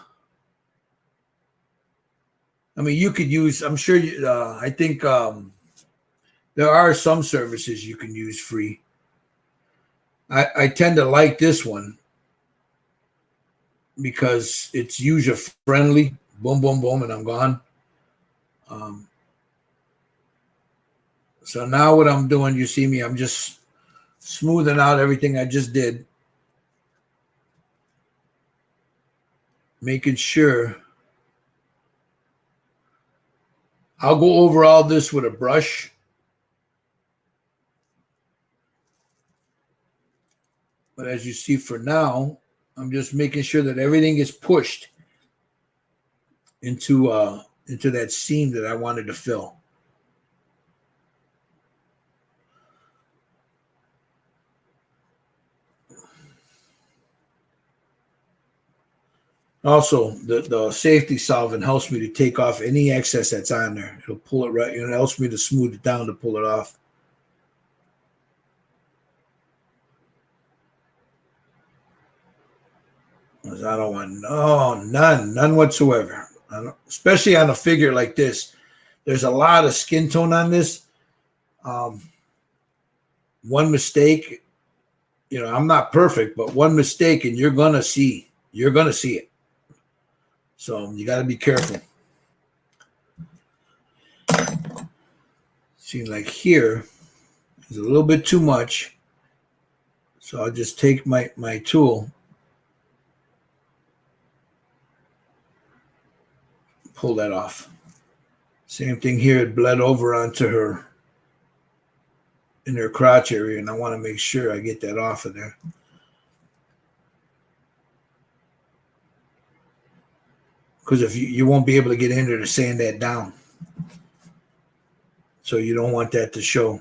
I mean, you could use, I'm sure, I think there are some services you can use free. I tend to like this one because it's user friendly. Boom, boom, boom, and I'm gone. So now what I'm doing, you see me, I'm just smoothing out everything I just did. Making sure. I'll go over all this with a brush. But as you see for now, I'm just making sure that everything is pushed into that seam that I wanted to fill. Also, the safety solvent helps me to take off any excess that's on there. It'll pull it right, and it helps me to smooth it down to pull it off. I don't want none whatsoever. Especially on a figure like this. There's a lot of skin tone on this. One mistake, you know, I'm not perfect, but one mistake and you're gonna see it. So you got to be careful. Seems like here is a little bit too much. So I'll just take my tool, pull that off. Same thing here, it bled over onto her, in her crotch area, and I want to make sure I get that off of there. Because if you won't be able to get in there to sand that down. So you don't want that to show.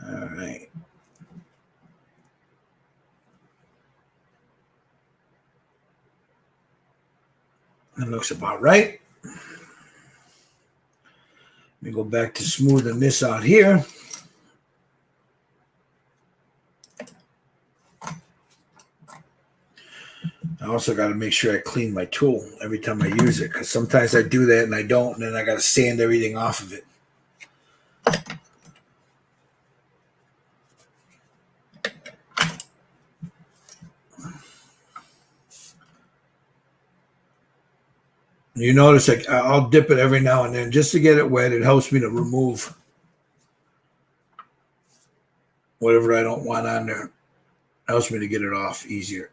All right. That looks about right. Let me go back to smoothing this out here. I also got to make sure I clean my tool every time I use it, because sometimes I do that and I don't, and then I got to sand everything off of it. You notice like I'll dip it every now and then just to get it wet. It helps me to remove whatever I don't want on there. It helps me to get it off easier.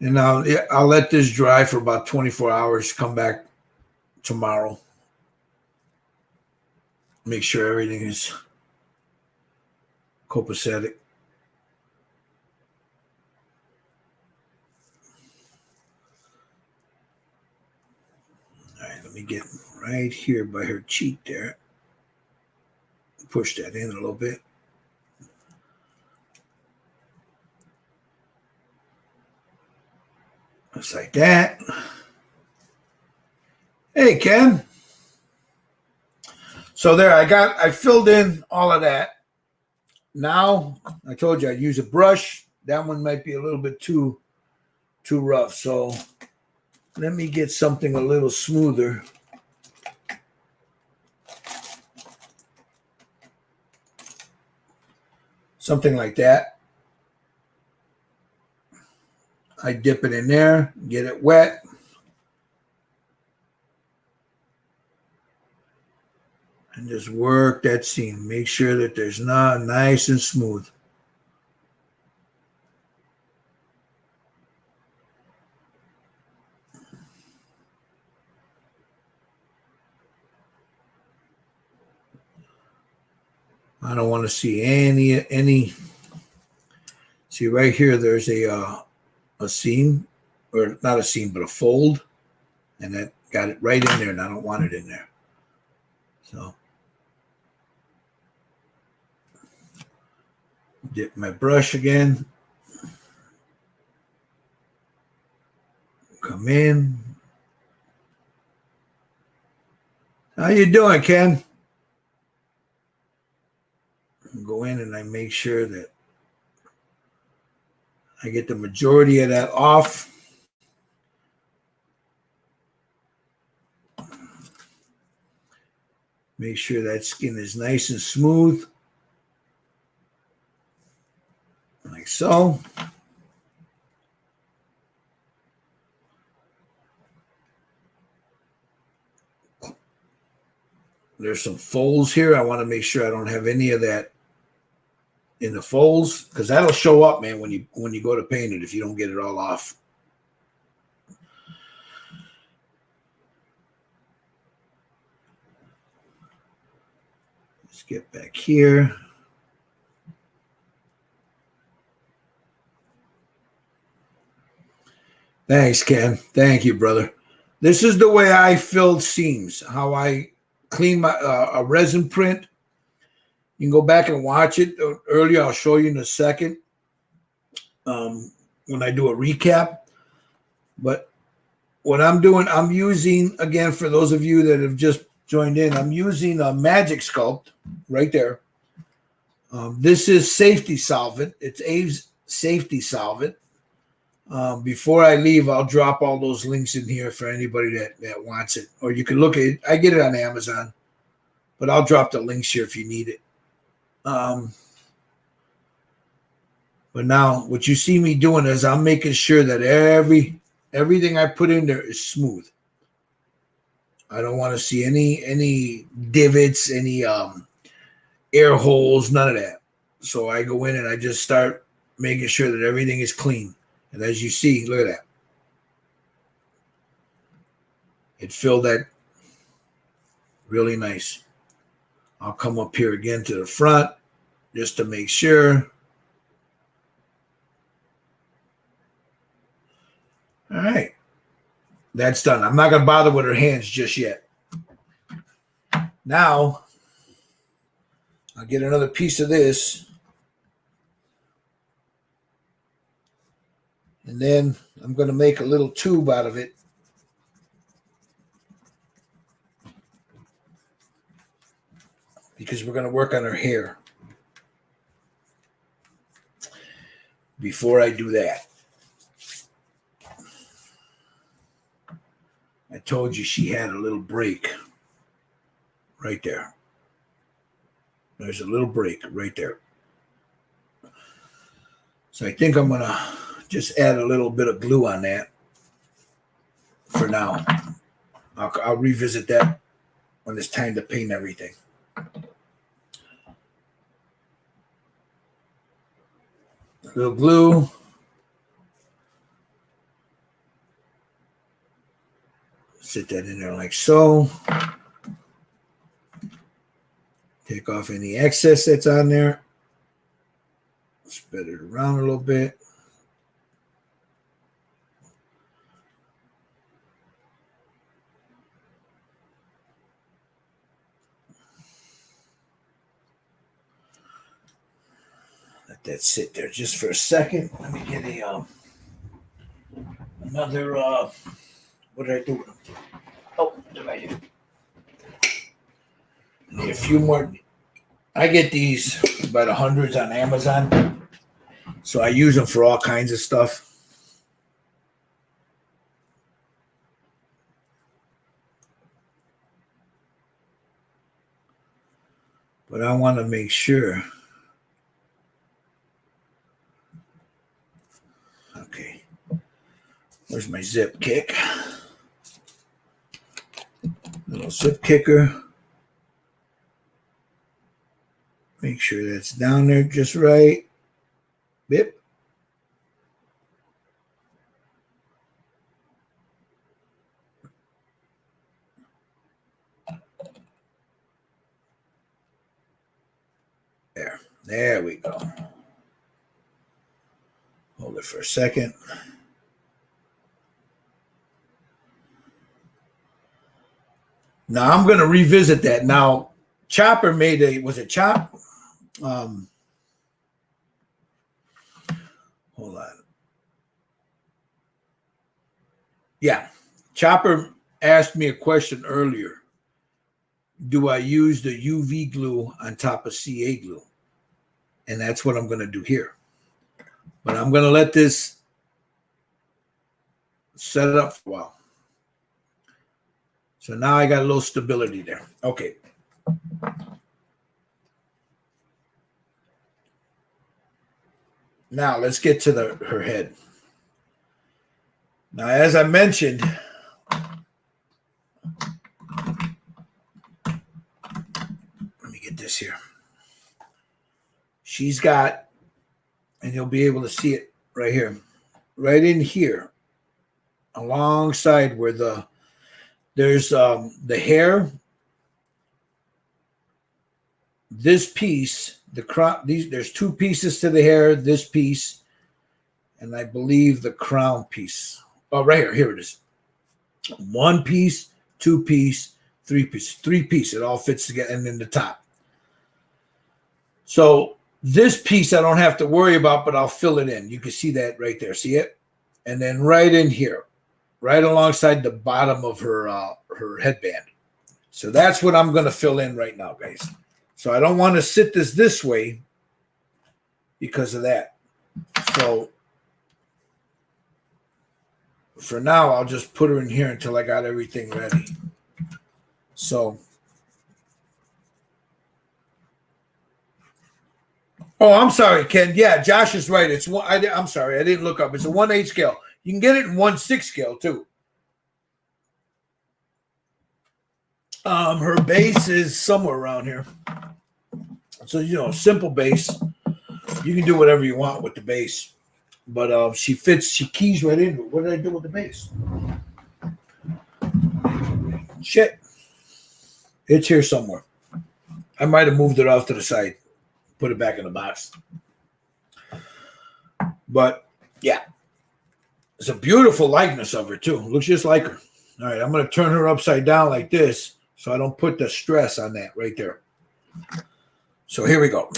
And I'll let this dry for about 24 hours. Come back tomorrow. Make sure everything is copacetic. All right, let me get right here by her cheek there. Push that in a little bit. Just like that. Hey, Ken. So there, I filled in all of that. Now, I told you I'd use a brush. That one might be a little bit too rough. So let me get something a little smoother. Something like that. I dip it in there, get it wet. And just work that seam. Make sure that there's not nice and smooth. I don't want to see any. See right here, there's a seam, or not a seam, but a fold, and that got it right in there, and I don't want it in there. So dip my brush again. Come in. How you doing, Ken? Go in and I make sure that I get the majority of that off. Make sure that skin is nice and smooth. Like so. There's some folds here. I want to make sure I don't have any of that in the folds, because that'll show up, man, when you go to paint it if you don't get it all off. Let's get back here. Thanks, Ken. Thank you, brother. This is the way I filled seams, how I clean my a resin print. You can go back and watch it earlier. I'll show you in a second when I do a recap. But what I'm doing, I'm using, again, for those of you that have just joined in, I'm using a Magic Sculpt right there. This is safety solvent. It's Abe's safety solvent. Before I leave, I'll drop all those links in here for anybody that wants it. Or you can look at it. I get it on Amazon, but I'll drop the links here if you need it. But now what you see me doing is I'm making sure that everything I put in there is smooth. I don't want to see any divots, any air holes, none of that. So I go in and I just start making sure that everything is clean. And as you see, look at that. It filled that really nice. I'll come up here again to the front just to make sure. All right. That's done. I'm not going to bother with her hands just yet. Now, I'll get another piece of this. And then I'm going to make a little tube out of it. Because we're going to work on her hair. Before I do that, I told you she had a little break right there. There's a little break right there. So I think I'm going to just add a little bit of glue on that for now. I'll revisit that when it's time to paint everything. A little glue. Sit that in there like so. Take off any excess that's on there. Spread it around a little bit. Let that sit there just for a second. Let me get another what did I do? Oh, right here. Need a few more. I get these by the hundreds on Amazon, so I use them for all kinds of stuff. But I want to make sure. Okay. Where's my zip kick? Little zip kicker. sure that's down there just right. Bip. There we go. Hold it for a second. Now I'm going to revisit that. Now, Chopper made was it Chop? Hold on. Yeah. Chopper asked me a question earlier. Do I use the UV glue on top of CA glue? And that's what I'm going to do here. But I'm going to let this set it up for a while. So now I got a little stability there. Okay. Now let's get to her head. Now, as I mentioned, let me get this here. She's got, and you'll be able to see it right here, right in here, alongside where there's the hair. This piece, the crown. There's two pieces to the hair. This piece, and I believe the crown piece. Oh, right here. Here it is. One piece, two piece, three piece. It all fits together, and then the top. So this piece I don't have to worry about, but I'll fill it in. You can see that right there. See it? And then right in here, right alongside the bottom of her headband. So that's what I'm going to fill in right now, guys. So I don't want to sit this way because of that. So for now, I'll just put her in here until I got everything ready. So, oh, I'm sorry, Ken. Yeah, Josh is right. It's one. I'm sorry, I didn't look up. It's a 1/8 scale. You can get it in 1/6 scale too. Her base is somewhere around here. So, simple base. You can do whatever you want with the base. But she keys right into it. What did I do with the base? Shit. It's here somewhere. I might have moved it off to the side. Put it back in the box. But, yeah. It's a beautiful likeness of her, too. Looks just like her. All right, I'm going to turn her upside down like this so I don't put the stress on that right there. So here we go.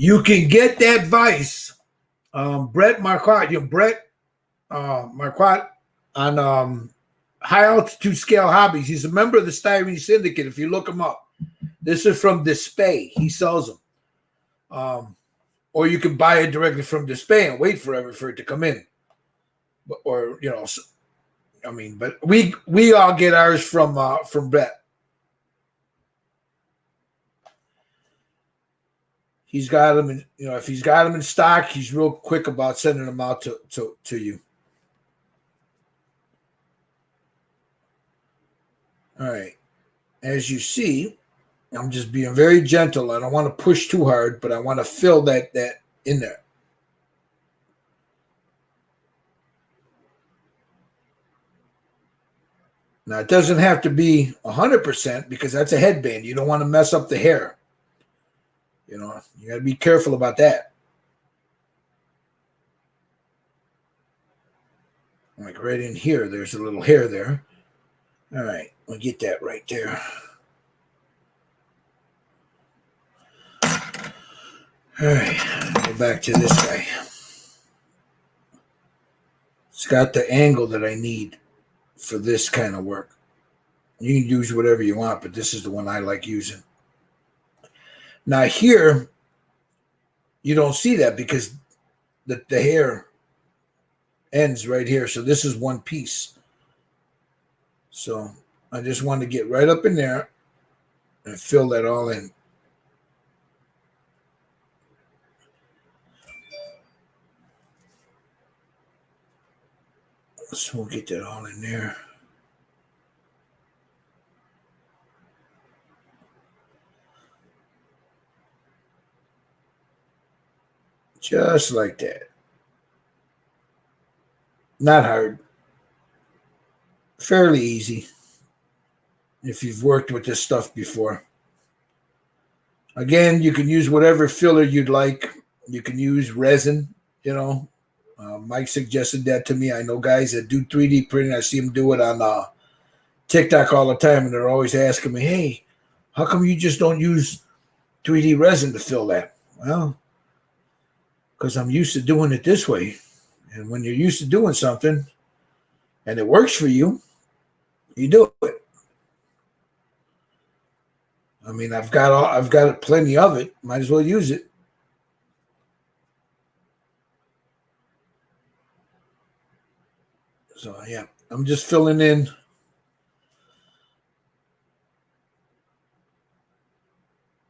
You can get that vice, Brett Marquardt, Marquardt on High Altitude Scale Hobbies. He's a member of the Styrene Syndicate. If you look him up, this is from Dispay. He sells them, or you can buy it directly from Dispay and wait forever for it to come in. Or but we all get ours from Brett. He's got them in, if he's got them in stock, he's real quick about sending them out to you. All right. As you see, I'm just being very gentle. I don't want to push too hard, but I want to fill that in there. Now, it doesn't have to be 100% because that's a headband. You don't want to mess up the hair. You got to be careful about that. Like right in here, there's a little hair there. All right, we'll get that right there. All right, go back to this guy. It's got the angle that I need for this kind of work. You can use whatever you want, but this is the one I like using. Now here, you don't see that because the hair ends right here. So this is one piece. So I just want to get right up in there and fill that all in. So we'll get that all in there. Just like that. Not hard. Fairly easy if you've worked with this stuff before. Again, you can use whatever filler you'd like. You can use resin, you know. Mike suggested that to me. I know guys that do 3D printing. I see them do it on TikTok all the time, and they're always asking me, hey, how come you just don't use 3D resin to fill that? Well, because I'm used to doing it this way. And when you're used to doing something and it works for you, you do it. I mean, I've got plenty of it. Might as well use it. So yeah, I'm just filling in.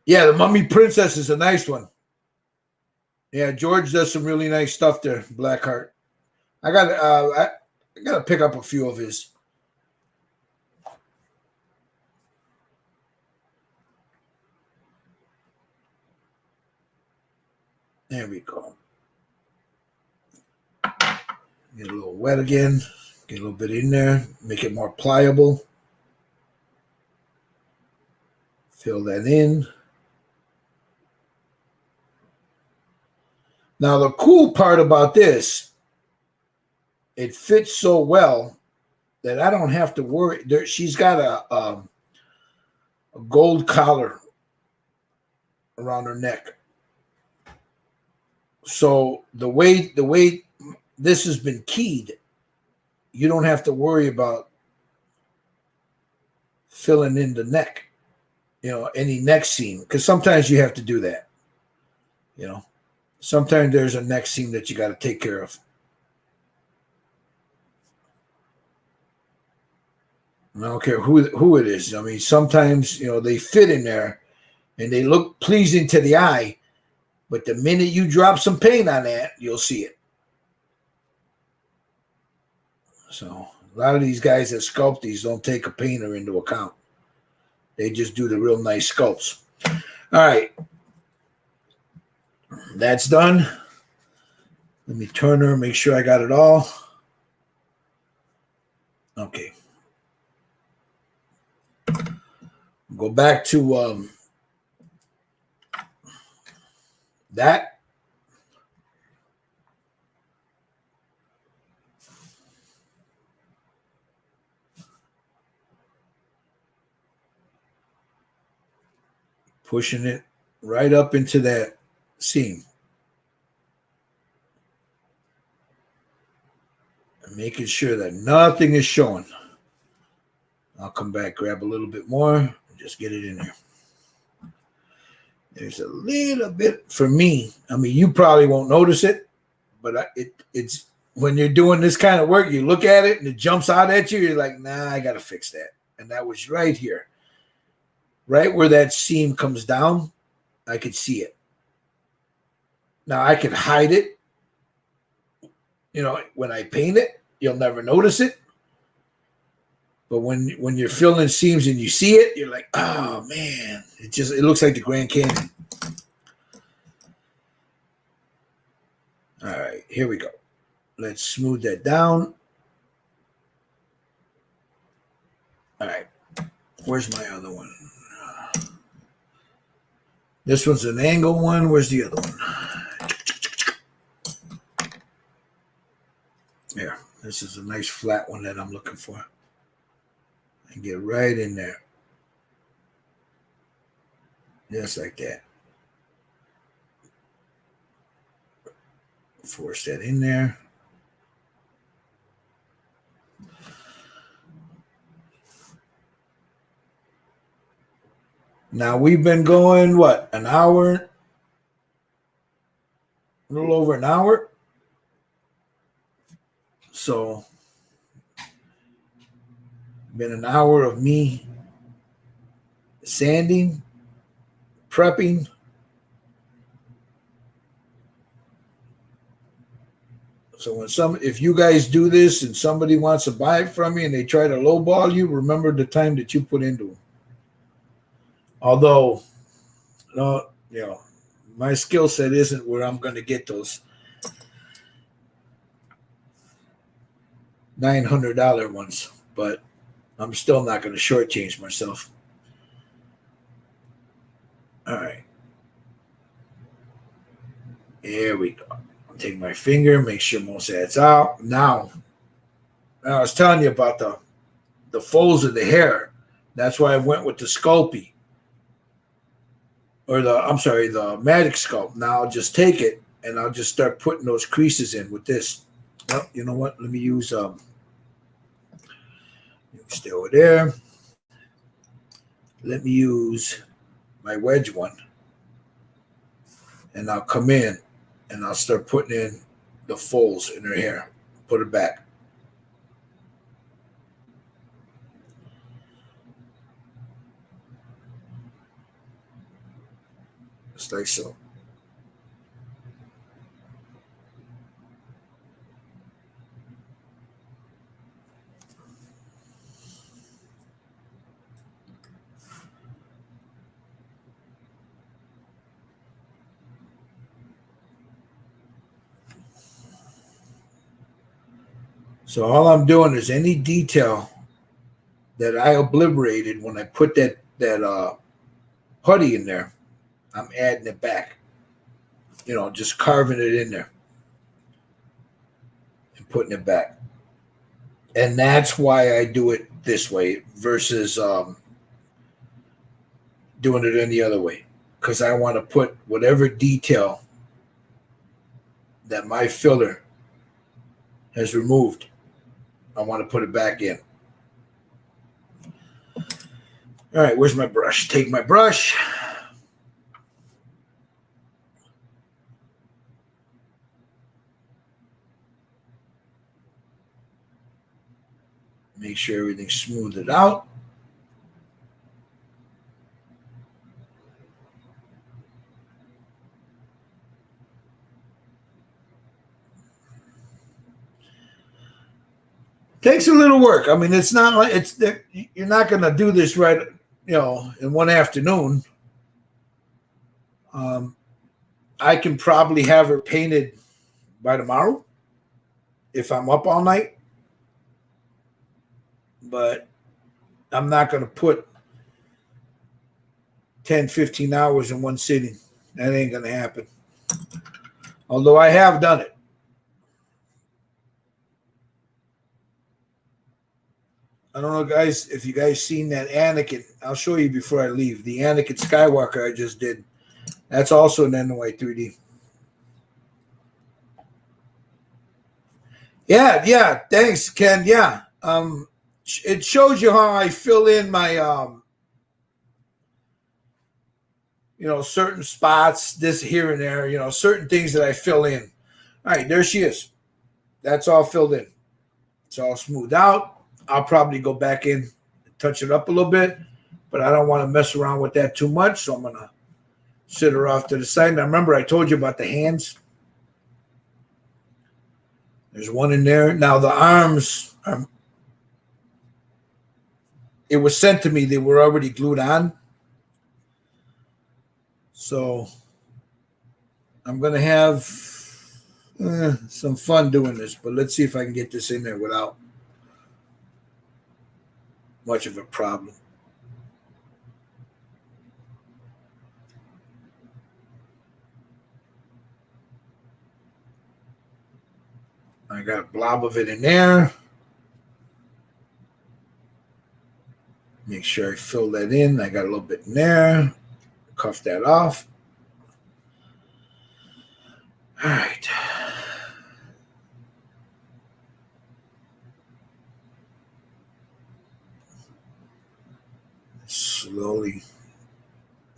Yeah, the Mummy Princess is a nice one. Yeah, George does some really nice stuff there. Blackheart. I got to pick up a few of his. There we go. Get a little wet again. Get a little bit in there. Make it more pliable. Fill that in. Now, the cool part about this, it fits so well that I don't have to worry. She's got a gold collar around her neck. So the way this has been keyed, you don't have to worry about filling in the neck, any neck seam, because sometimes you have to do that. Sometimes there's a neck seam that you got to take care of. I don't care who it is. I mean, sometimes they fit in there and they look pleasing to the eye, but the minute you drop some paint on that, you'll see it. So a lot of these guys that sculpt these don't take a painter into account. They just do the real nice sculpts. All right. That's done. Let me turn her, make sure I got it all. Okay. Go back to that. Pushing it right up into that seam. And making sure that nothing is showing. I'll come back, grab a little bit more, and just get it in there. There's a little bit for me. I mean, you probably won't notice it, but it's when you're doing this kind of work, you look at it and it jumps out at you. You're like, nah, I got to fix that. And that was right here. Right where that seam comes down, I could see it. Now, I could hide it. When I paint it, you'll never notice it. But when you're filling seams and you see it, you're like, oh, man. It looks like the Grand Canyon. All right, here we go. Let's smooth that down. All right. Where's my other one? This one's an angle one. Where's the other one? There. This is a nice flat one that I'm looking for. And get right in there. Just like that. Force that in there. Now we've been going, what, an hour? A little over an hour. So, been an hour of me sanding, prepping, So if you guys do this and somebody wants to buy it from you and they try to lowball you, remember the time that you put into them. Although, no, my skill set isn't where I'm going to get those $900 ones, but I'm still not going to shortchange myself. All right. Here we go. I'll take my finger, make sure most of that's out. Now, I was telling you about the folds of the hair. That's why I went with the Sculpey. Or the Magic Sculpt. Now I'll just take it and I'll just start putting those creases in with this. Well, you know what? Let me use stay over there. Let me use my wedge one. And I'll come in and I'll start putting in the folds in her hair. Put it back. Just like so. So all I'm doing is any detail that I obliterated when I put that putty in there, I'm adding it back. Just carving it in there and putting it back. And that's why I do it this way versus doing it any other way. Because I want to put whatever detail that my filler has removed, I want to put it back in. All right, where's my brush? Take my brush. Make sure everything's smoothed out. Takes a little work. I mean, it's not like you're not going to do this right, in one afternoon. I can probably have her painted by tomorrow if I'm up all night. But I'm not going to put 10, 15 hours in one sitting. That ain't going to happen. Although I have done it. I don't know, guys, if you guys seen that Anakin. I'll show you before I leave. The Anakin Skywalker I just did. That's also an NY 3D. Yeah. Thanks, Ken. Yeah. It shows you how I fill in my certain spots, this here and there, certain things that I fill in. All right, there she is. That's all filled in. It's all smoothed out. I'll probably go back in, touch it up a little bit, but I don't want to mess around with that too much, so I'm going to sit her off to the side. Now, remember I told you about the hands? There's one in there. Now, the arms, it was sent to me. They were already glued on. So I'm going to have some fun doing this, but let's see if I can get this in there without much of a problem. I got a blob of it in there. Make sure I fill that in. I got a little bit in there. Cuff that off. All right. Slowly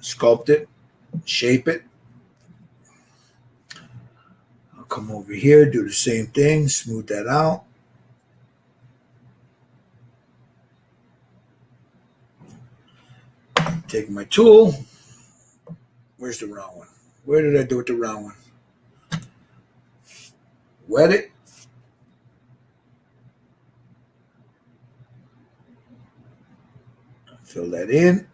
sculpt it, shape it. I'll come over here, do the same thing, smooth that out. Take my tool. Where's the round one? Where did I do it the round one? Wet it. Fill that in.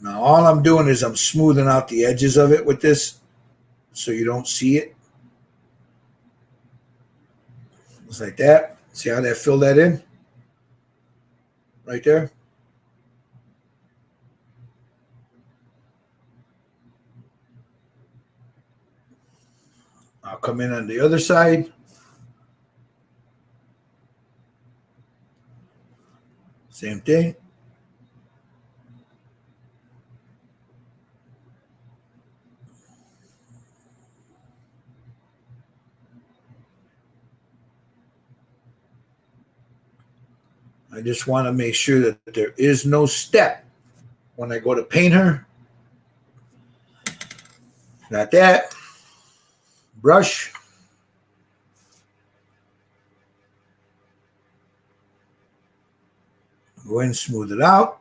Now all I'm doing is I'm smoothing out the edges of it with this so you don't see it. Just like that. See how that filled that in? Right there. I'll come in on the other side. Same thing. I just want to make sure that there is no step when I go to paint her. Got that. Brush. Go ahead and smooth it out.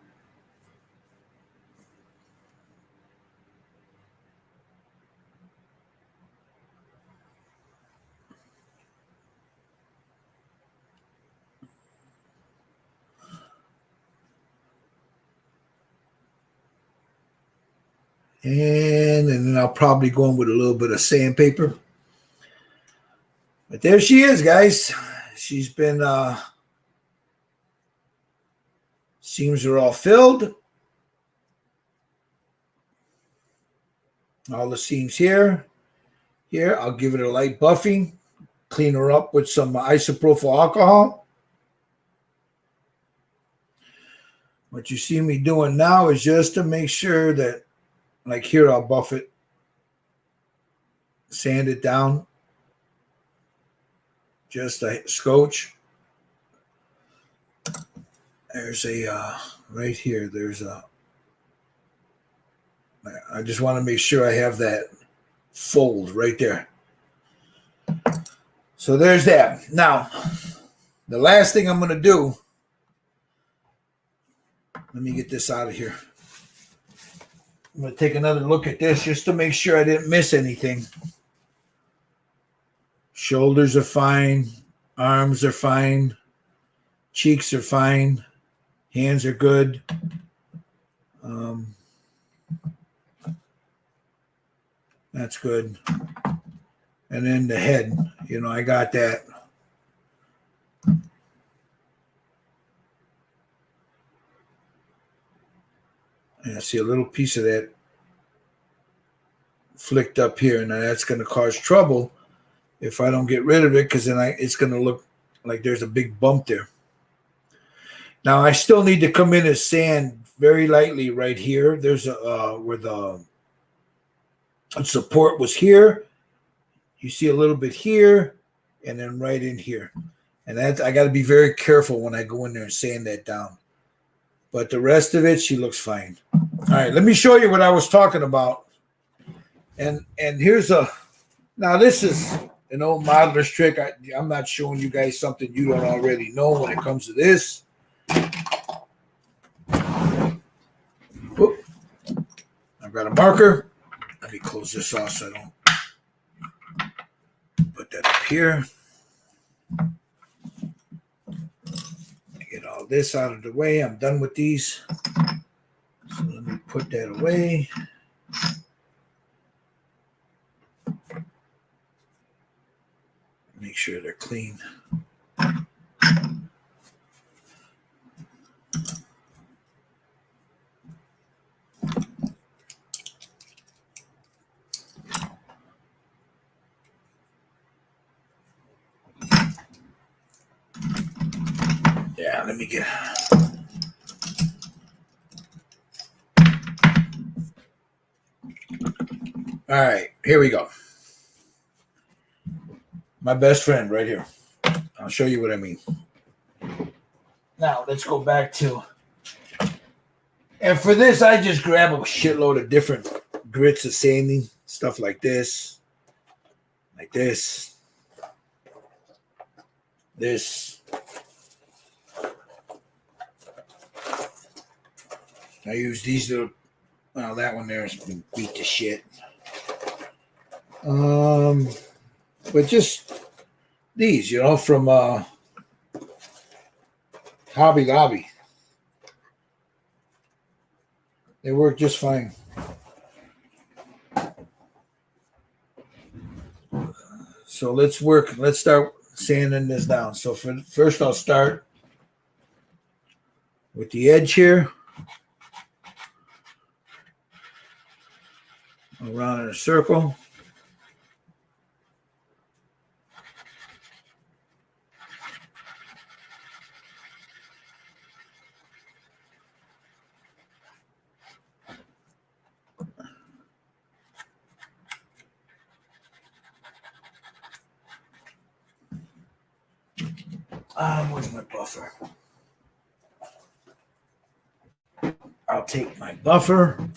And then I'll probably go in with a little bit of sandpaper. But there she is, guys. She's been, seams are all filled. All the seams here. Here, I'll give it a light buffing. Clean her up with some isopropyl alcohol. What you see me doing now is just to make sure that, like here, I'll buff it. Sand it down. Just a scotch. There's a, right here, there's a, I just want to make sure I have that fold right there. So there's that. Now, the last thing I'm going to do, let me get this out of here. I'm going to take another look at this just to make sure I didn't miss anything. Shoulders are fine. Arms are fine. Cheeks are fine. Hands are good. That's good. And then the head, you know, I got that. And I see a little piece of that flicked up here, and that's going to cause trouble if I don't get rid of it, because then it's going to look like there's a big bump there. Now, I still need to come in and sand very lightly right here. There's a where the support was here. You see a little bit here, and then right in here. And that's, I got to be very careful when I go in there and sand that down. But the rest of it, she looks fine. All right, let me show you what I was talking about. And here's a, now this is an old modeler's trick. I'm not showing you guys something you don't already know when it comes to this. Oop. I've got a marker. Let me close this off so I don't put that up here. Get all this out of the way. I'm done with these. So let me put that away. Make sure they're clean. Yeah, let me get. All right, here we go. My best friend right here. I'll show you what I mean. Now, let's go back to, and for this, I just grab a shitload of different grits of sanding, stuff like this, this. I use these little, well, that one there has been beat to shit. But just these, you know, from Hobby Lobby. They work just fine. So let's start sanding this down. So first I'll start with the edge here. Around in a circle. Where's my buffer? I'll take my buffer,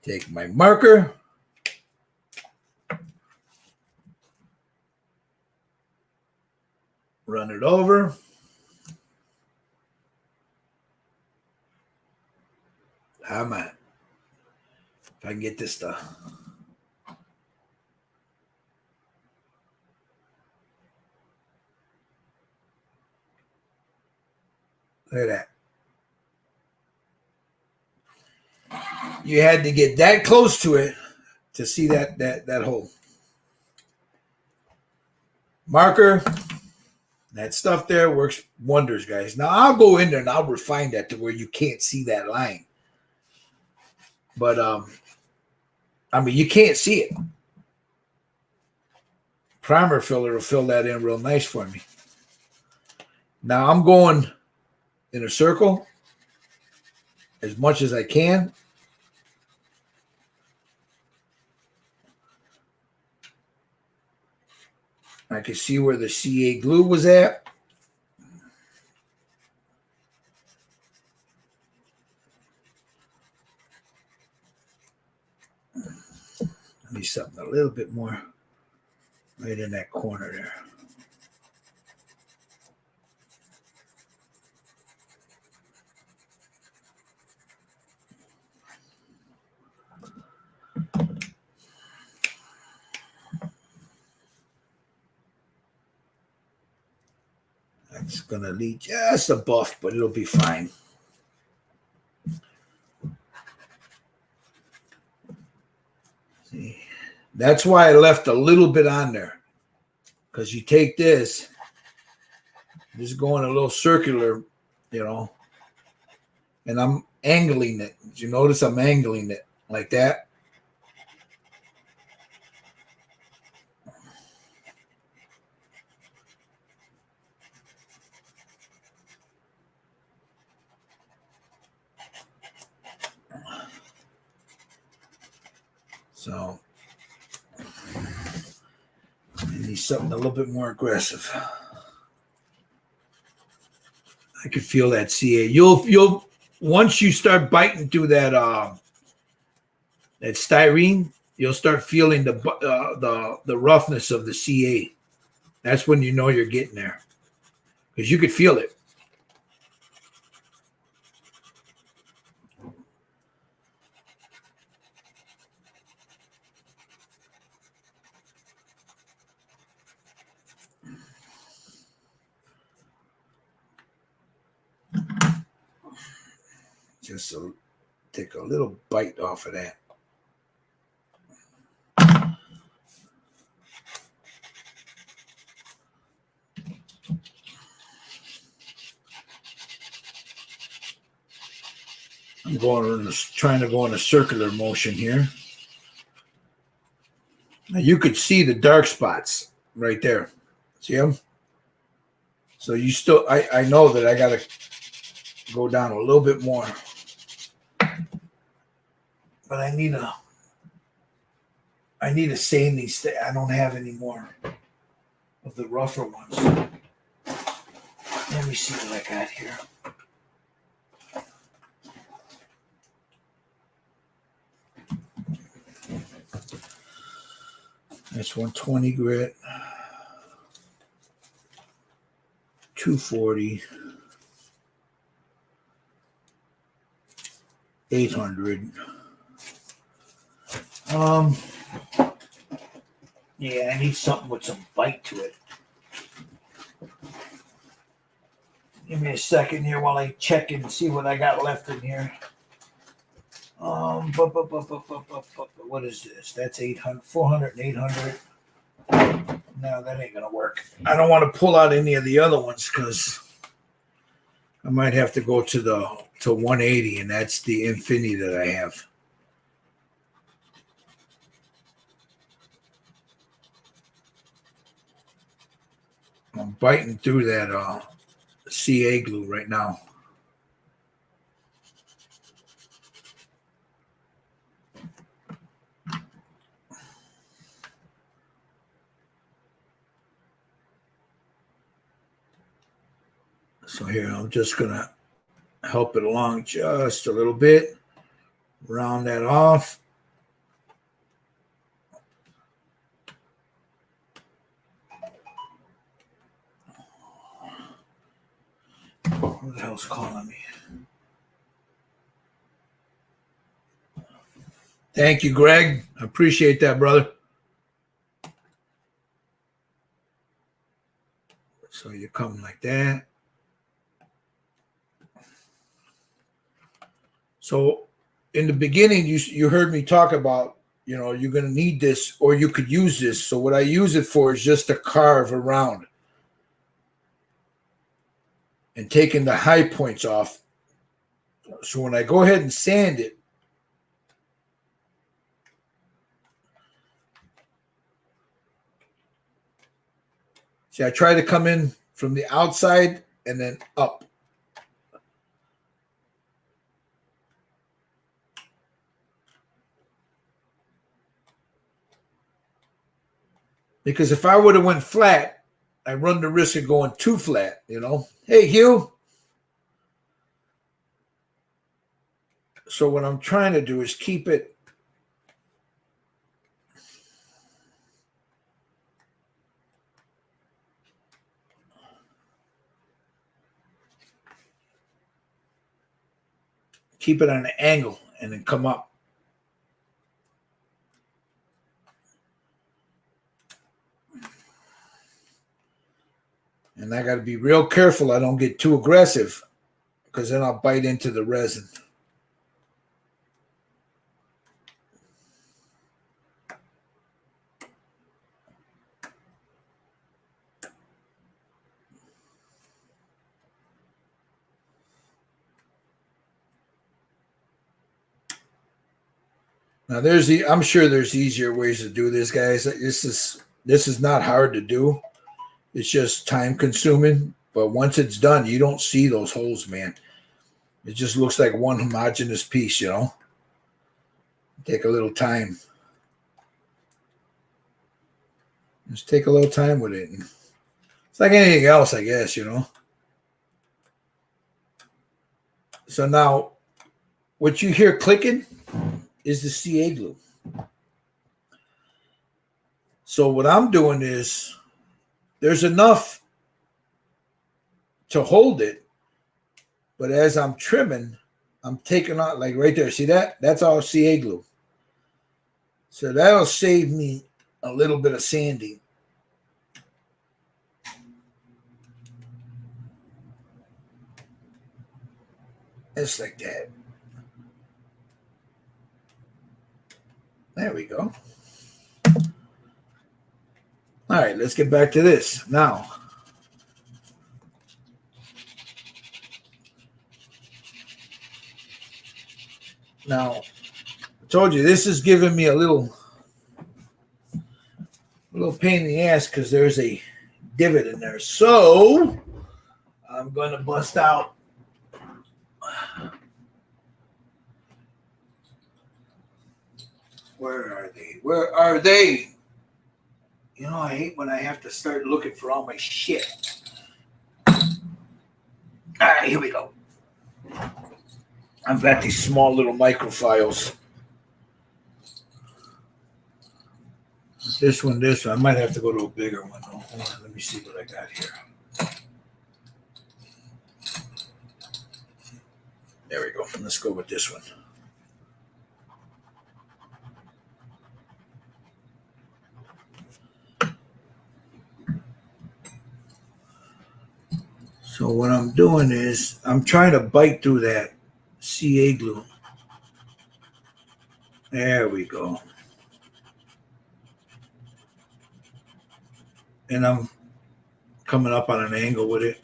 take my marker, run it over. Come on. If I can get this stuff. Look at that. You had to get that close to it to see that hole. Marker, that stuff there works wonders, guys. Now I'll go in there and I'll refine that to where you can't see that line. But I mean, you can't see it. Primer filler will fill that in real nice for me. Now I'm going in a circle as much as I can. I can see where the CA glue was at. Let me something a little bit more right in that corner there. That's going to lead just a buff, but it'll be fine. See, that's why I left a little bit on there. Because you take this, just going a little circular, you know, and I'm angling it. Did you notice I'm angling it like that? So I need something a little bit more aggressive. I could feel that CA. You'll once you start biting through that that styrene, you'll start feeling the roughness of the CA. That's when you know you're getting there, because you could feel it. Just take a little bite off of that. I'm trying to go in a circular motion here. Now you could see the dark spots right there. See them? So you still, I know that I got to go down a little bit more. But I need a sanding stick. I don't have any more of the rougher ones. Let me see what I got here. That's 120 grit, 240, 800. Yeah, I need something with some bite to it. Give me a second here while I check and see what I got left in here. What is this? That's 800, 400 and 800. No, that ain't gonna work. I don't want to pull out any of the other ones because I might have to go to 180, and that's the Infinity that I have. I'm biting through that CA glue right now. So here, I'm just gonna help it along just a little bit. Round that off. Who the hell's calling me? Thank you, Greg. I appreciate that, brother. So you come like that. So in the beginning, you heard me talk about, you're going to need this or you could use this. So what I use it for is just to carve around and taking the high points off. So when I go ahead and sand it, see, I try to come in from the outside and then up. Because if I would have went flat, I run the risk of going too flat, Hey, Hugh. So what I'm trying to do is keep it on an angle and then come up. And I got to be real careful I don't get too aggressive because then I'll bite into the resin. Now I'm sure there's easier ways to do this, guys. This is not hard to do. It's just time consuming. But once it's done, you don't see those holes, man. It just looks like one homogeneous piece, Take a little time. Just take a little time with it. It's like anything else, I guess, So now, what you hear clicking is the CA glue. So what I'm doing is, there's enough to hold it, but as I'm trimming, I'm taking out, like right there. See that? That's all CA glue. So that'll save me a little bit of sanding. Just like that. There we go. All right, let's get back to this. Now, I told you this is giving me a little pain in the ass because there's a divot in there. So I'm going to bust out Where are they? I hate when I have to start looking for all my shit. All right, here we go. I've got these small little microfiles. This one. I might have to go to a bigger one. Hold on, let me see what I got here. There we go. Let's go with this one. So what I'm doing is I'm trying to bite through that CA glue. There we go. And I'm coming up on an angle with it.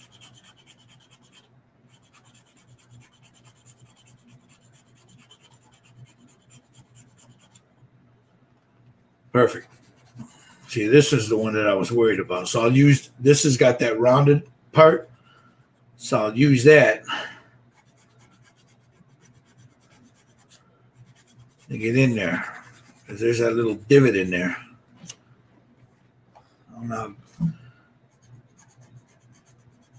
Perfect. See, this is the one that I was worried about. So I'll use, this has got that rounded part. So I'll use that to get in there. Because there's that little divot in there. I'm not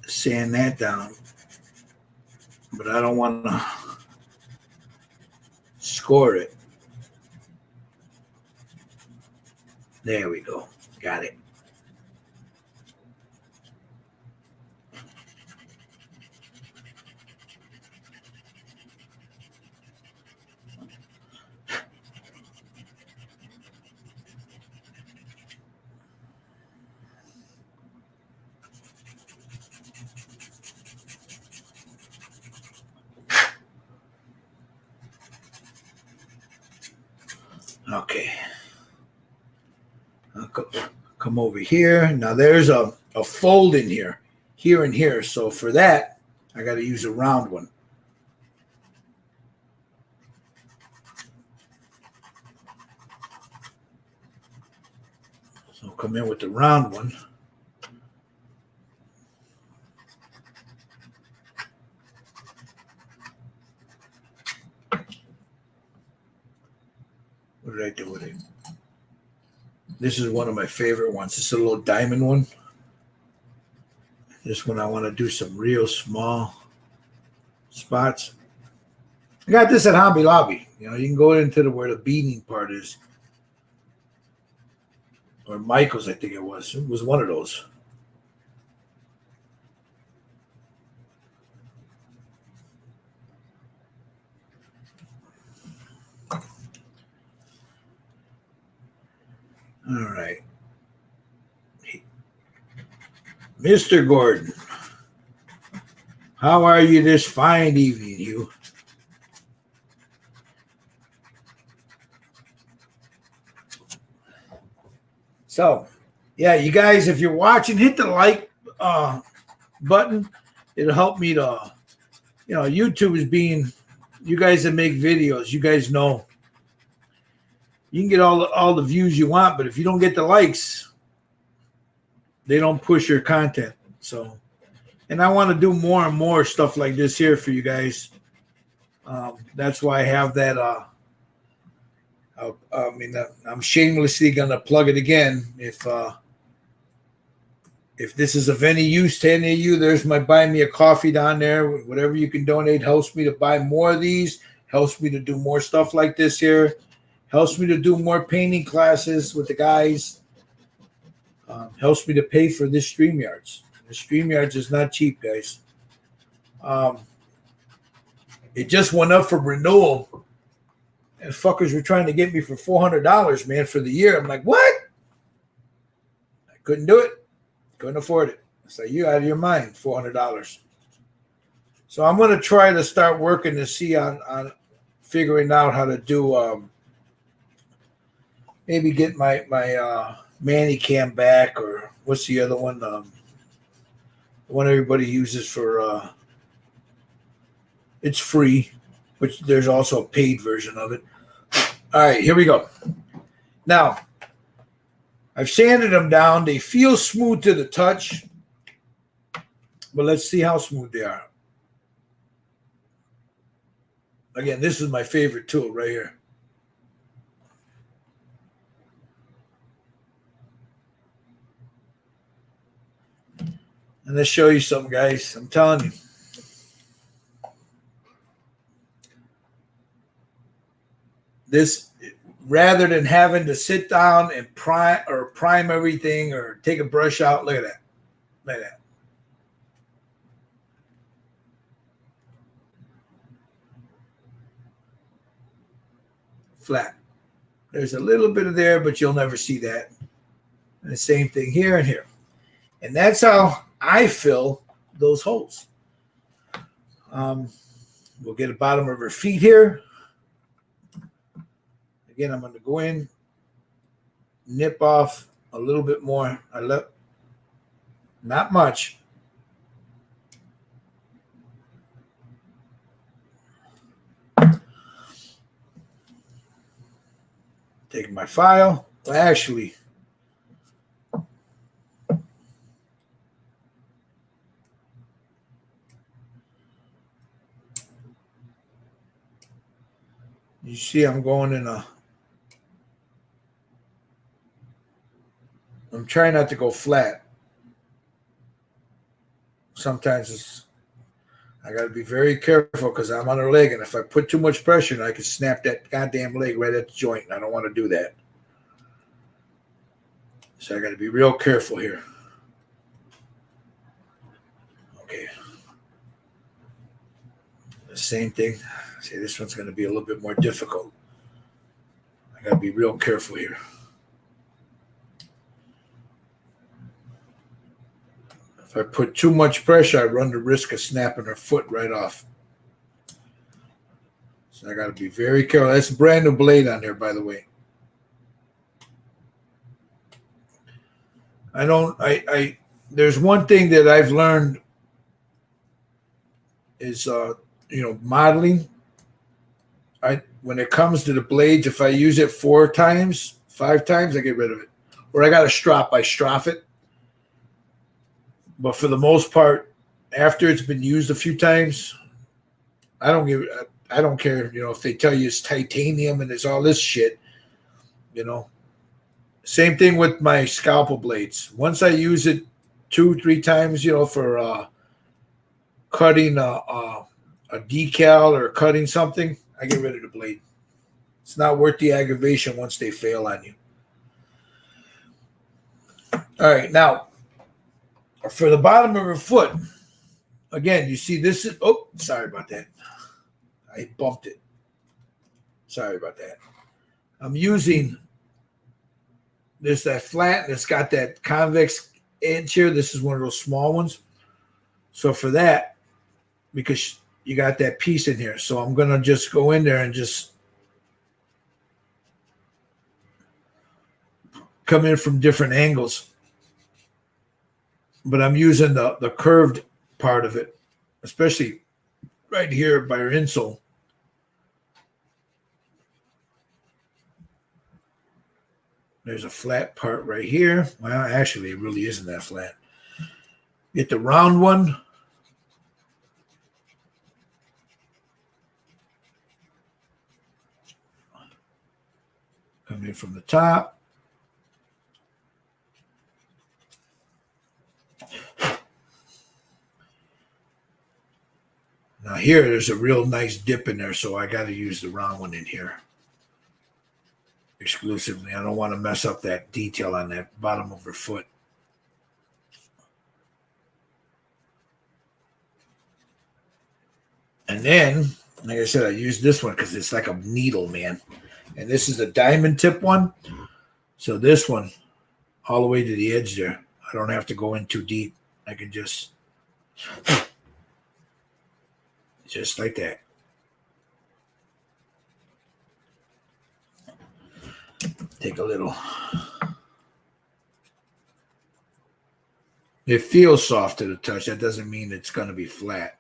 sand that down. But I don't want to score it. There we go. Got it. Okay. I'll come over here. Now there's a fold in here and here. So for that, I got to use a round one. So come in with the round one. What did I do with it? This is one of my favorite ones. It's a little diamond one. This one I want to do some real small spots. I got this at Hobby Lobby. You know, you can go into where the beading part is. Or Michael's, I think it was. It was one of those. All right. Mr. Gordon, how are you this fine evening, you? So, yeah, you guys, if you're watching, hit the like button. It'll help me to, you know, YouTube is being, you guys that make videos, you guys know. You can get all the views you want, but if you don't get the likes, they don't push your content. So, and I want to do more and more stuff like this here for you guys. That's why I have that. I'm shamelessly gonna plug it again. If this is of any use to any of you, there's my buy me a coffee down there. Whatever you can donate helps me to buy more of these. Helps me to do more stuff like this here. Helps me to do more painting classes with the guys. Helps me to pay for this StreamYards. The StreamYards is not cheap, guys. It just went up for renewal. And fuckers were trying to get me for $400, man, for the year. I'm like, what? I couldn't do it. Couldn't afford it. So you out of your mind, $400. So I'm going to try to start working to see on figuring out how to do maybe get my Manicam back, or what's the other one? The one everybody uses for it's free, which there's also a paid version of it. All right, here we go. Now, I've sanded them down. They feel smooth to the touch, but let's see how smooth they are. Again, this is my favorite tool right here. And let's show you something, guys. I'm telling you. This, rather than having to sit down and prime everything or take a brush out, look at that. Look at that. Flat. There's a little bit of there, but you'll never see that. And the same thing here and here. And that's how I fill those holes. We'll get the bottom of her feet here. Again, I'm going to go in, nip off a little bit more. Not much. Take my file. Well, actually, you see I'm going in I'm trying not to go flat. Sometimes I got to be very careful because I'm on her leg, and if I put too much pressure, I can snap that goddamn leg right at the joint, and I don't want to do that. So I got to be real careful here. Okay. The same thing. See, this one's going to be a little bit more difficult. I got to be real careful here. If I put too much pressure, I run the risk of snapping her foot right off. So I got to be very careful. That's a brand new blade on there, by the way. There's one thing that I've learned is, modeling. When it comes to the blades, if I use it 4 times, 5 times, I get rid of it. Or I got a strop, I strop it. But for the most part, after it's been used a few times, I don't care, if they tell you it's titanium and there's all this shit, Same thing with my scalpel blades. Once I use it 2-3 times, for cutting a decal or cutting something, I get rid of the blade. It's not worth the aggravation once they fail on you. All right, now, for the bottom of her foot, again, you see this is, oh, sorry about that. I bumped it. Sorry about that. I'm using that flat, and it's got that convex edge here. This is one of those small ones. So for that, because you got that piece in here, so I'm going to just go in there and just come in from different angles. But I'm using the curved part of it, especially right here by her insole. There's a flat part right here. Well, actually, it really isn't that flat. Get the round one. Come in from the top. Now here, there's a real nice dip in there, so I got to use the round one in here exclusively. I don't want to mess up that detail on that bottom of her foot. And then, like I said, I use this one because it's like a needle, man. And this is a diamond tip one. So this one, all the way to the edge there. I don't have to go in too deep. I can just like that. Take a little. It feels soft to the touch. That doesn't mean it's going to be flat.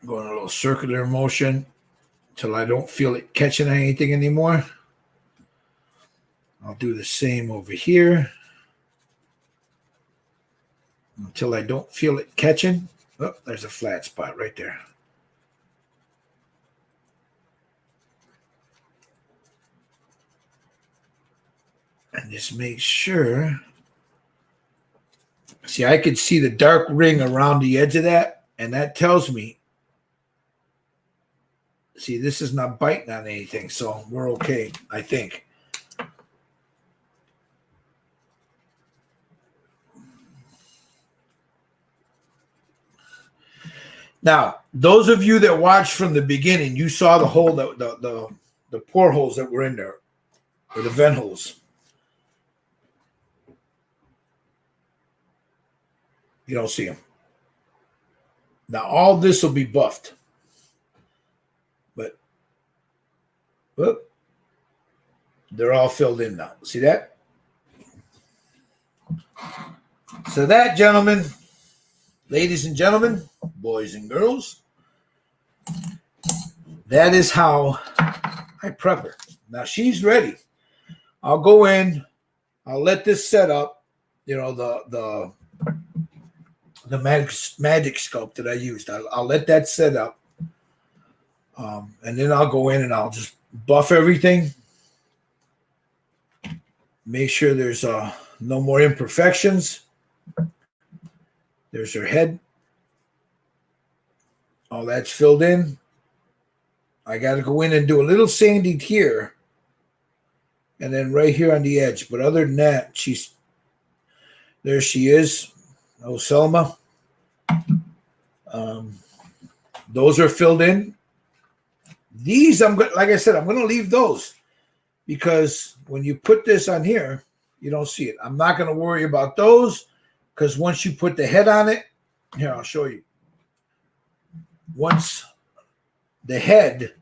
Going a little circular motion until I don't feel it catching anything anymore. I'll do the same over here until I don't feel it catching. Oh, there's a flat spot right there. And just make sure. See, I could see the dark ring around the edge of that, and that tells me, see, this is not biting on anything, so we're okay, I think. Now, those of you that watched from the beginning, you saw the hole, the pore holes that were in there, or the vent holes. You don't see them. Now, all this will be buffed. But, whoop, they're all filled in now. See that? So that, gentlemen, ladies and gentlemen, boys and girls, that is how I prep her. Now, she's ready. I'll go in. I'll let this set up. You know, the magic sculpt that I used. I'll let that set up. And then I'll go in and I'll just buff everything. Make sure there's no more imperfections. There's her head. All that's filled in. I got to go in and do a little sanding here. And then right here on the edge. But other than that, there she is. Oh, Selma. Those are filled in. These, like I said, I'm going to leave those. Because when you put this on here, you don't see it. I'm not going to worry about those. Because once you put the head on it, here, I'll show you. Once the head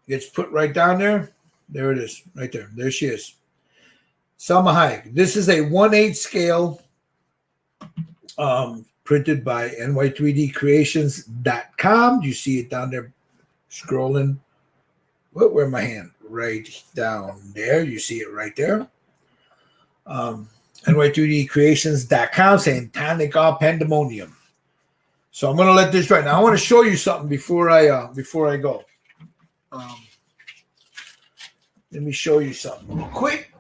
gets put right down there, there it is, right there. There she is. Salma Hayek. This is a 1/8 scale, printed by ny3dcreations.com. You see it down there scrolling. Where's my hand? Right down there. You see it right there. ny3dcreations.com, Satanico Pandemonium. So I'm going to let this dry. Now I want to show you something before I go. Let me show you something real quick.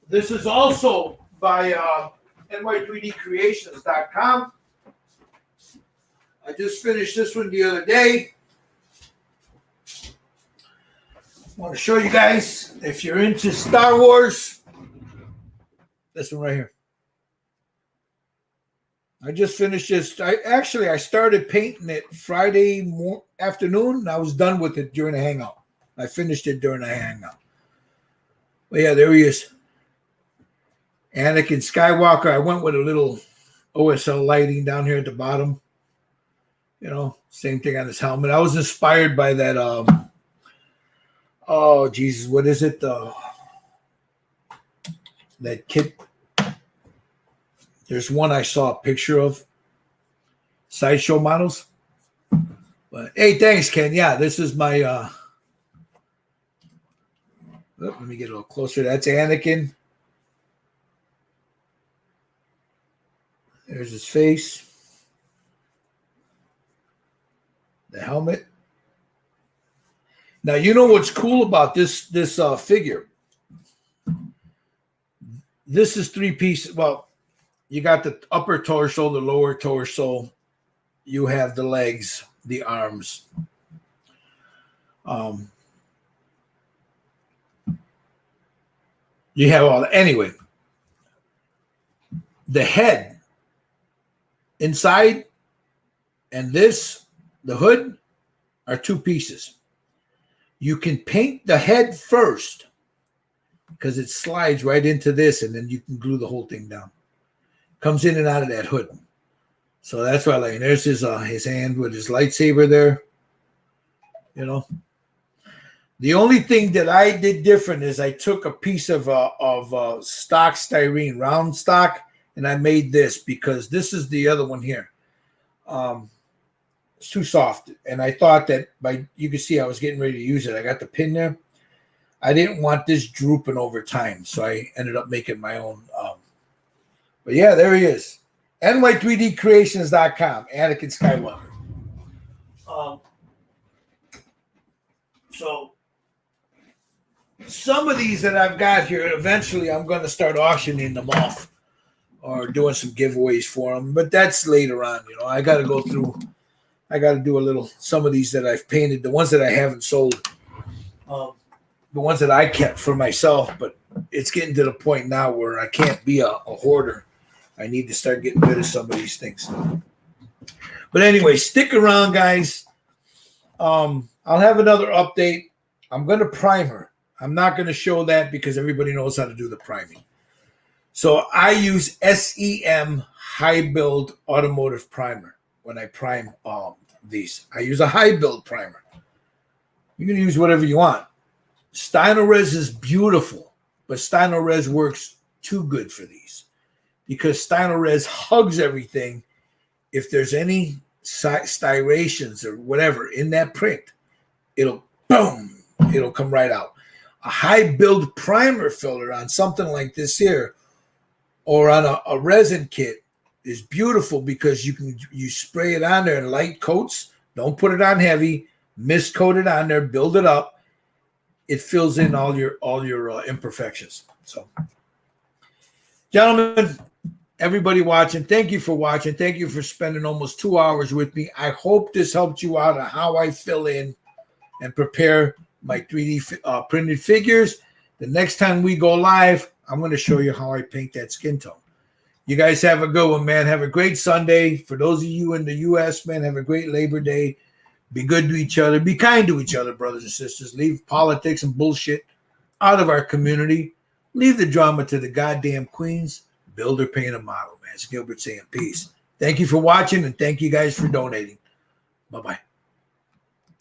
This is also by ny3dcreations.com. I just finished this one the other day. I want to show you guys, if you're into Star Wars, this one right here. I just finished this. I started painting it Friday afternoon, and I was done with it during the hangout. I finished it during the hangout. But yeah, there he is. Anakin Skywalker. I went with a little OSL lighting down here at the bottom. You know, same thing on his helmet. I was inspired by that. Oh, Jesus, what is it? That kit. There's one I saw a picture of. Sideshow models. But hey, thanks, Ken. Yeah, this is my. Let me get a little closer. That's Anakin. There's his face. The helmet. Now, you know what's cool about this figure? This is 3 pieces. Well, you got the upper torso, the lower torso. You have the legs, the arms. You have all that. Anyway, the head inside and this, the hood, are 2 pieces. You can paint the head first because it slides right into this, and then you can glue the whole thing down. Comes in and out of that hood. So that's why I like. There's his hand with his lightsaber there. You know. The only thing that I did different is I took a piece of stock styrene, round stock, and I made this because this is the other one here. It's too soft, and I thought that you can see I was getting ready to use it. I got the pin there. I didn't want this drooping over time, so I ended up making my own. But yeah, there he is. ny3dcreations.com, Anakin Skywalker. So some of these that I've got here, eventually I'm going to start auctioning them off or doing some giveaways for them. But that's later on. You know, I got to go through. I got to do a little. Some of these that I've painted, the ones that I haven't sold, the ones that I kept for myself. But it's getting to the point now where I can't be a hoarder. I need to start getting rid of some of these things. But anyway, stick around, guys. I'll have another update. I'm going to prime her. I'm not going to show that because everybody knows how to do the priming. So I use SEM high build automotive primer when I prime these. I use a high build primer. You can use whatever you want. Stynylrez is beautiful, but Stynylrez works too good for these because Stynylrez hugs everything. If there's any styrations or whatever in that print, it'll boom, it'll come right out. A high build primer filler on something like this here or on a resin kit is beautiful because you spray it on there in light coats. Don't put it on heavy. Miscoat it on there. Build it up. It fills in all your imperfections. So, gentlemen, everybody watching, thank you for watching. Thank you for spending almost 2 hours with me. I hope this helped you out on how I fill in and prepare my 3D printed figures. The next time we go live, I'm going to show you how I paint that skin tone. You guys have a good one, man. Have a great Sunday. For those of you in the U.S., man, have a great Labor Day. Be good to each other. Be kind to each other, brothers and sisters. Leave politics and bullshit out of our community. Leave the drama to the goddamn queens. Builder, paint, a model, man. It's Gilbert saying peace. Thank you for watching, and thank you guys for donating. Bye-bye.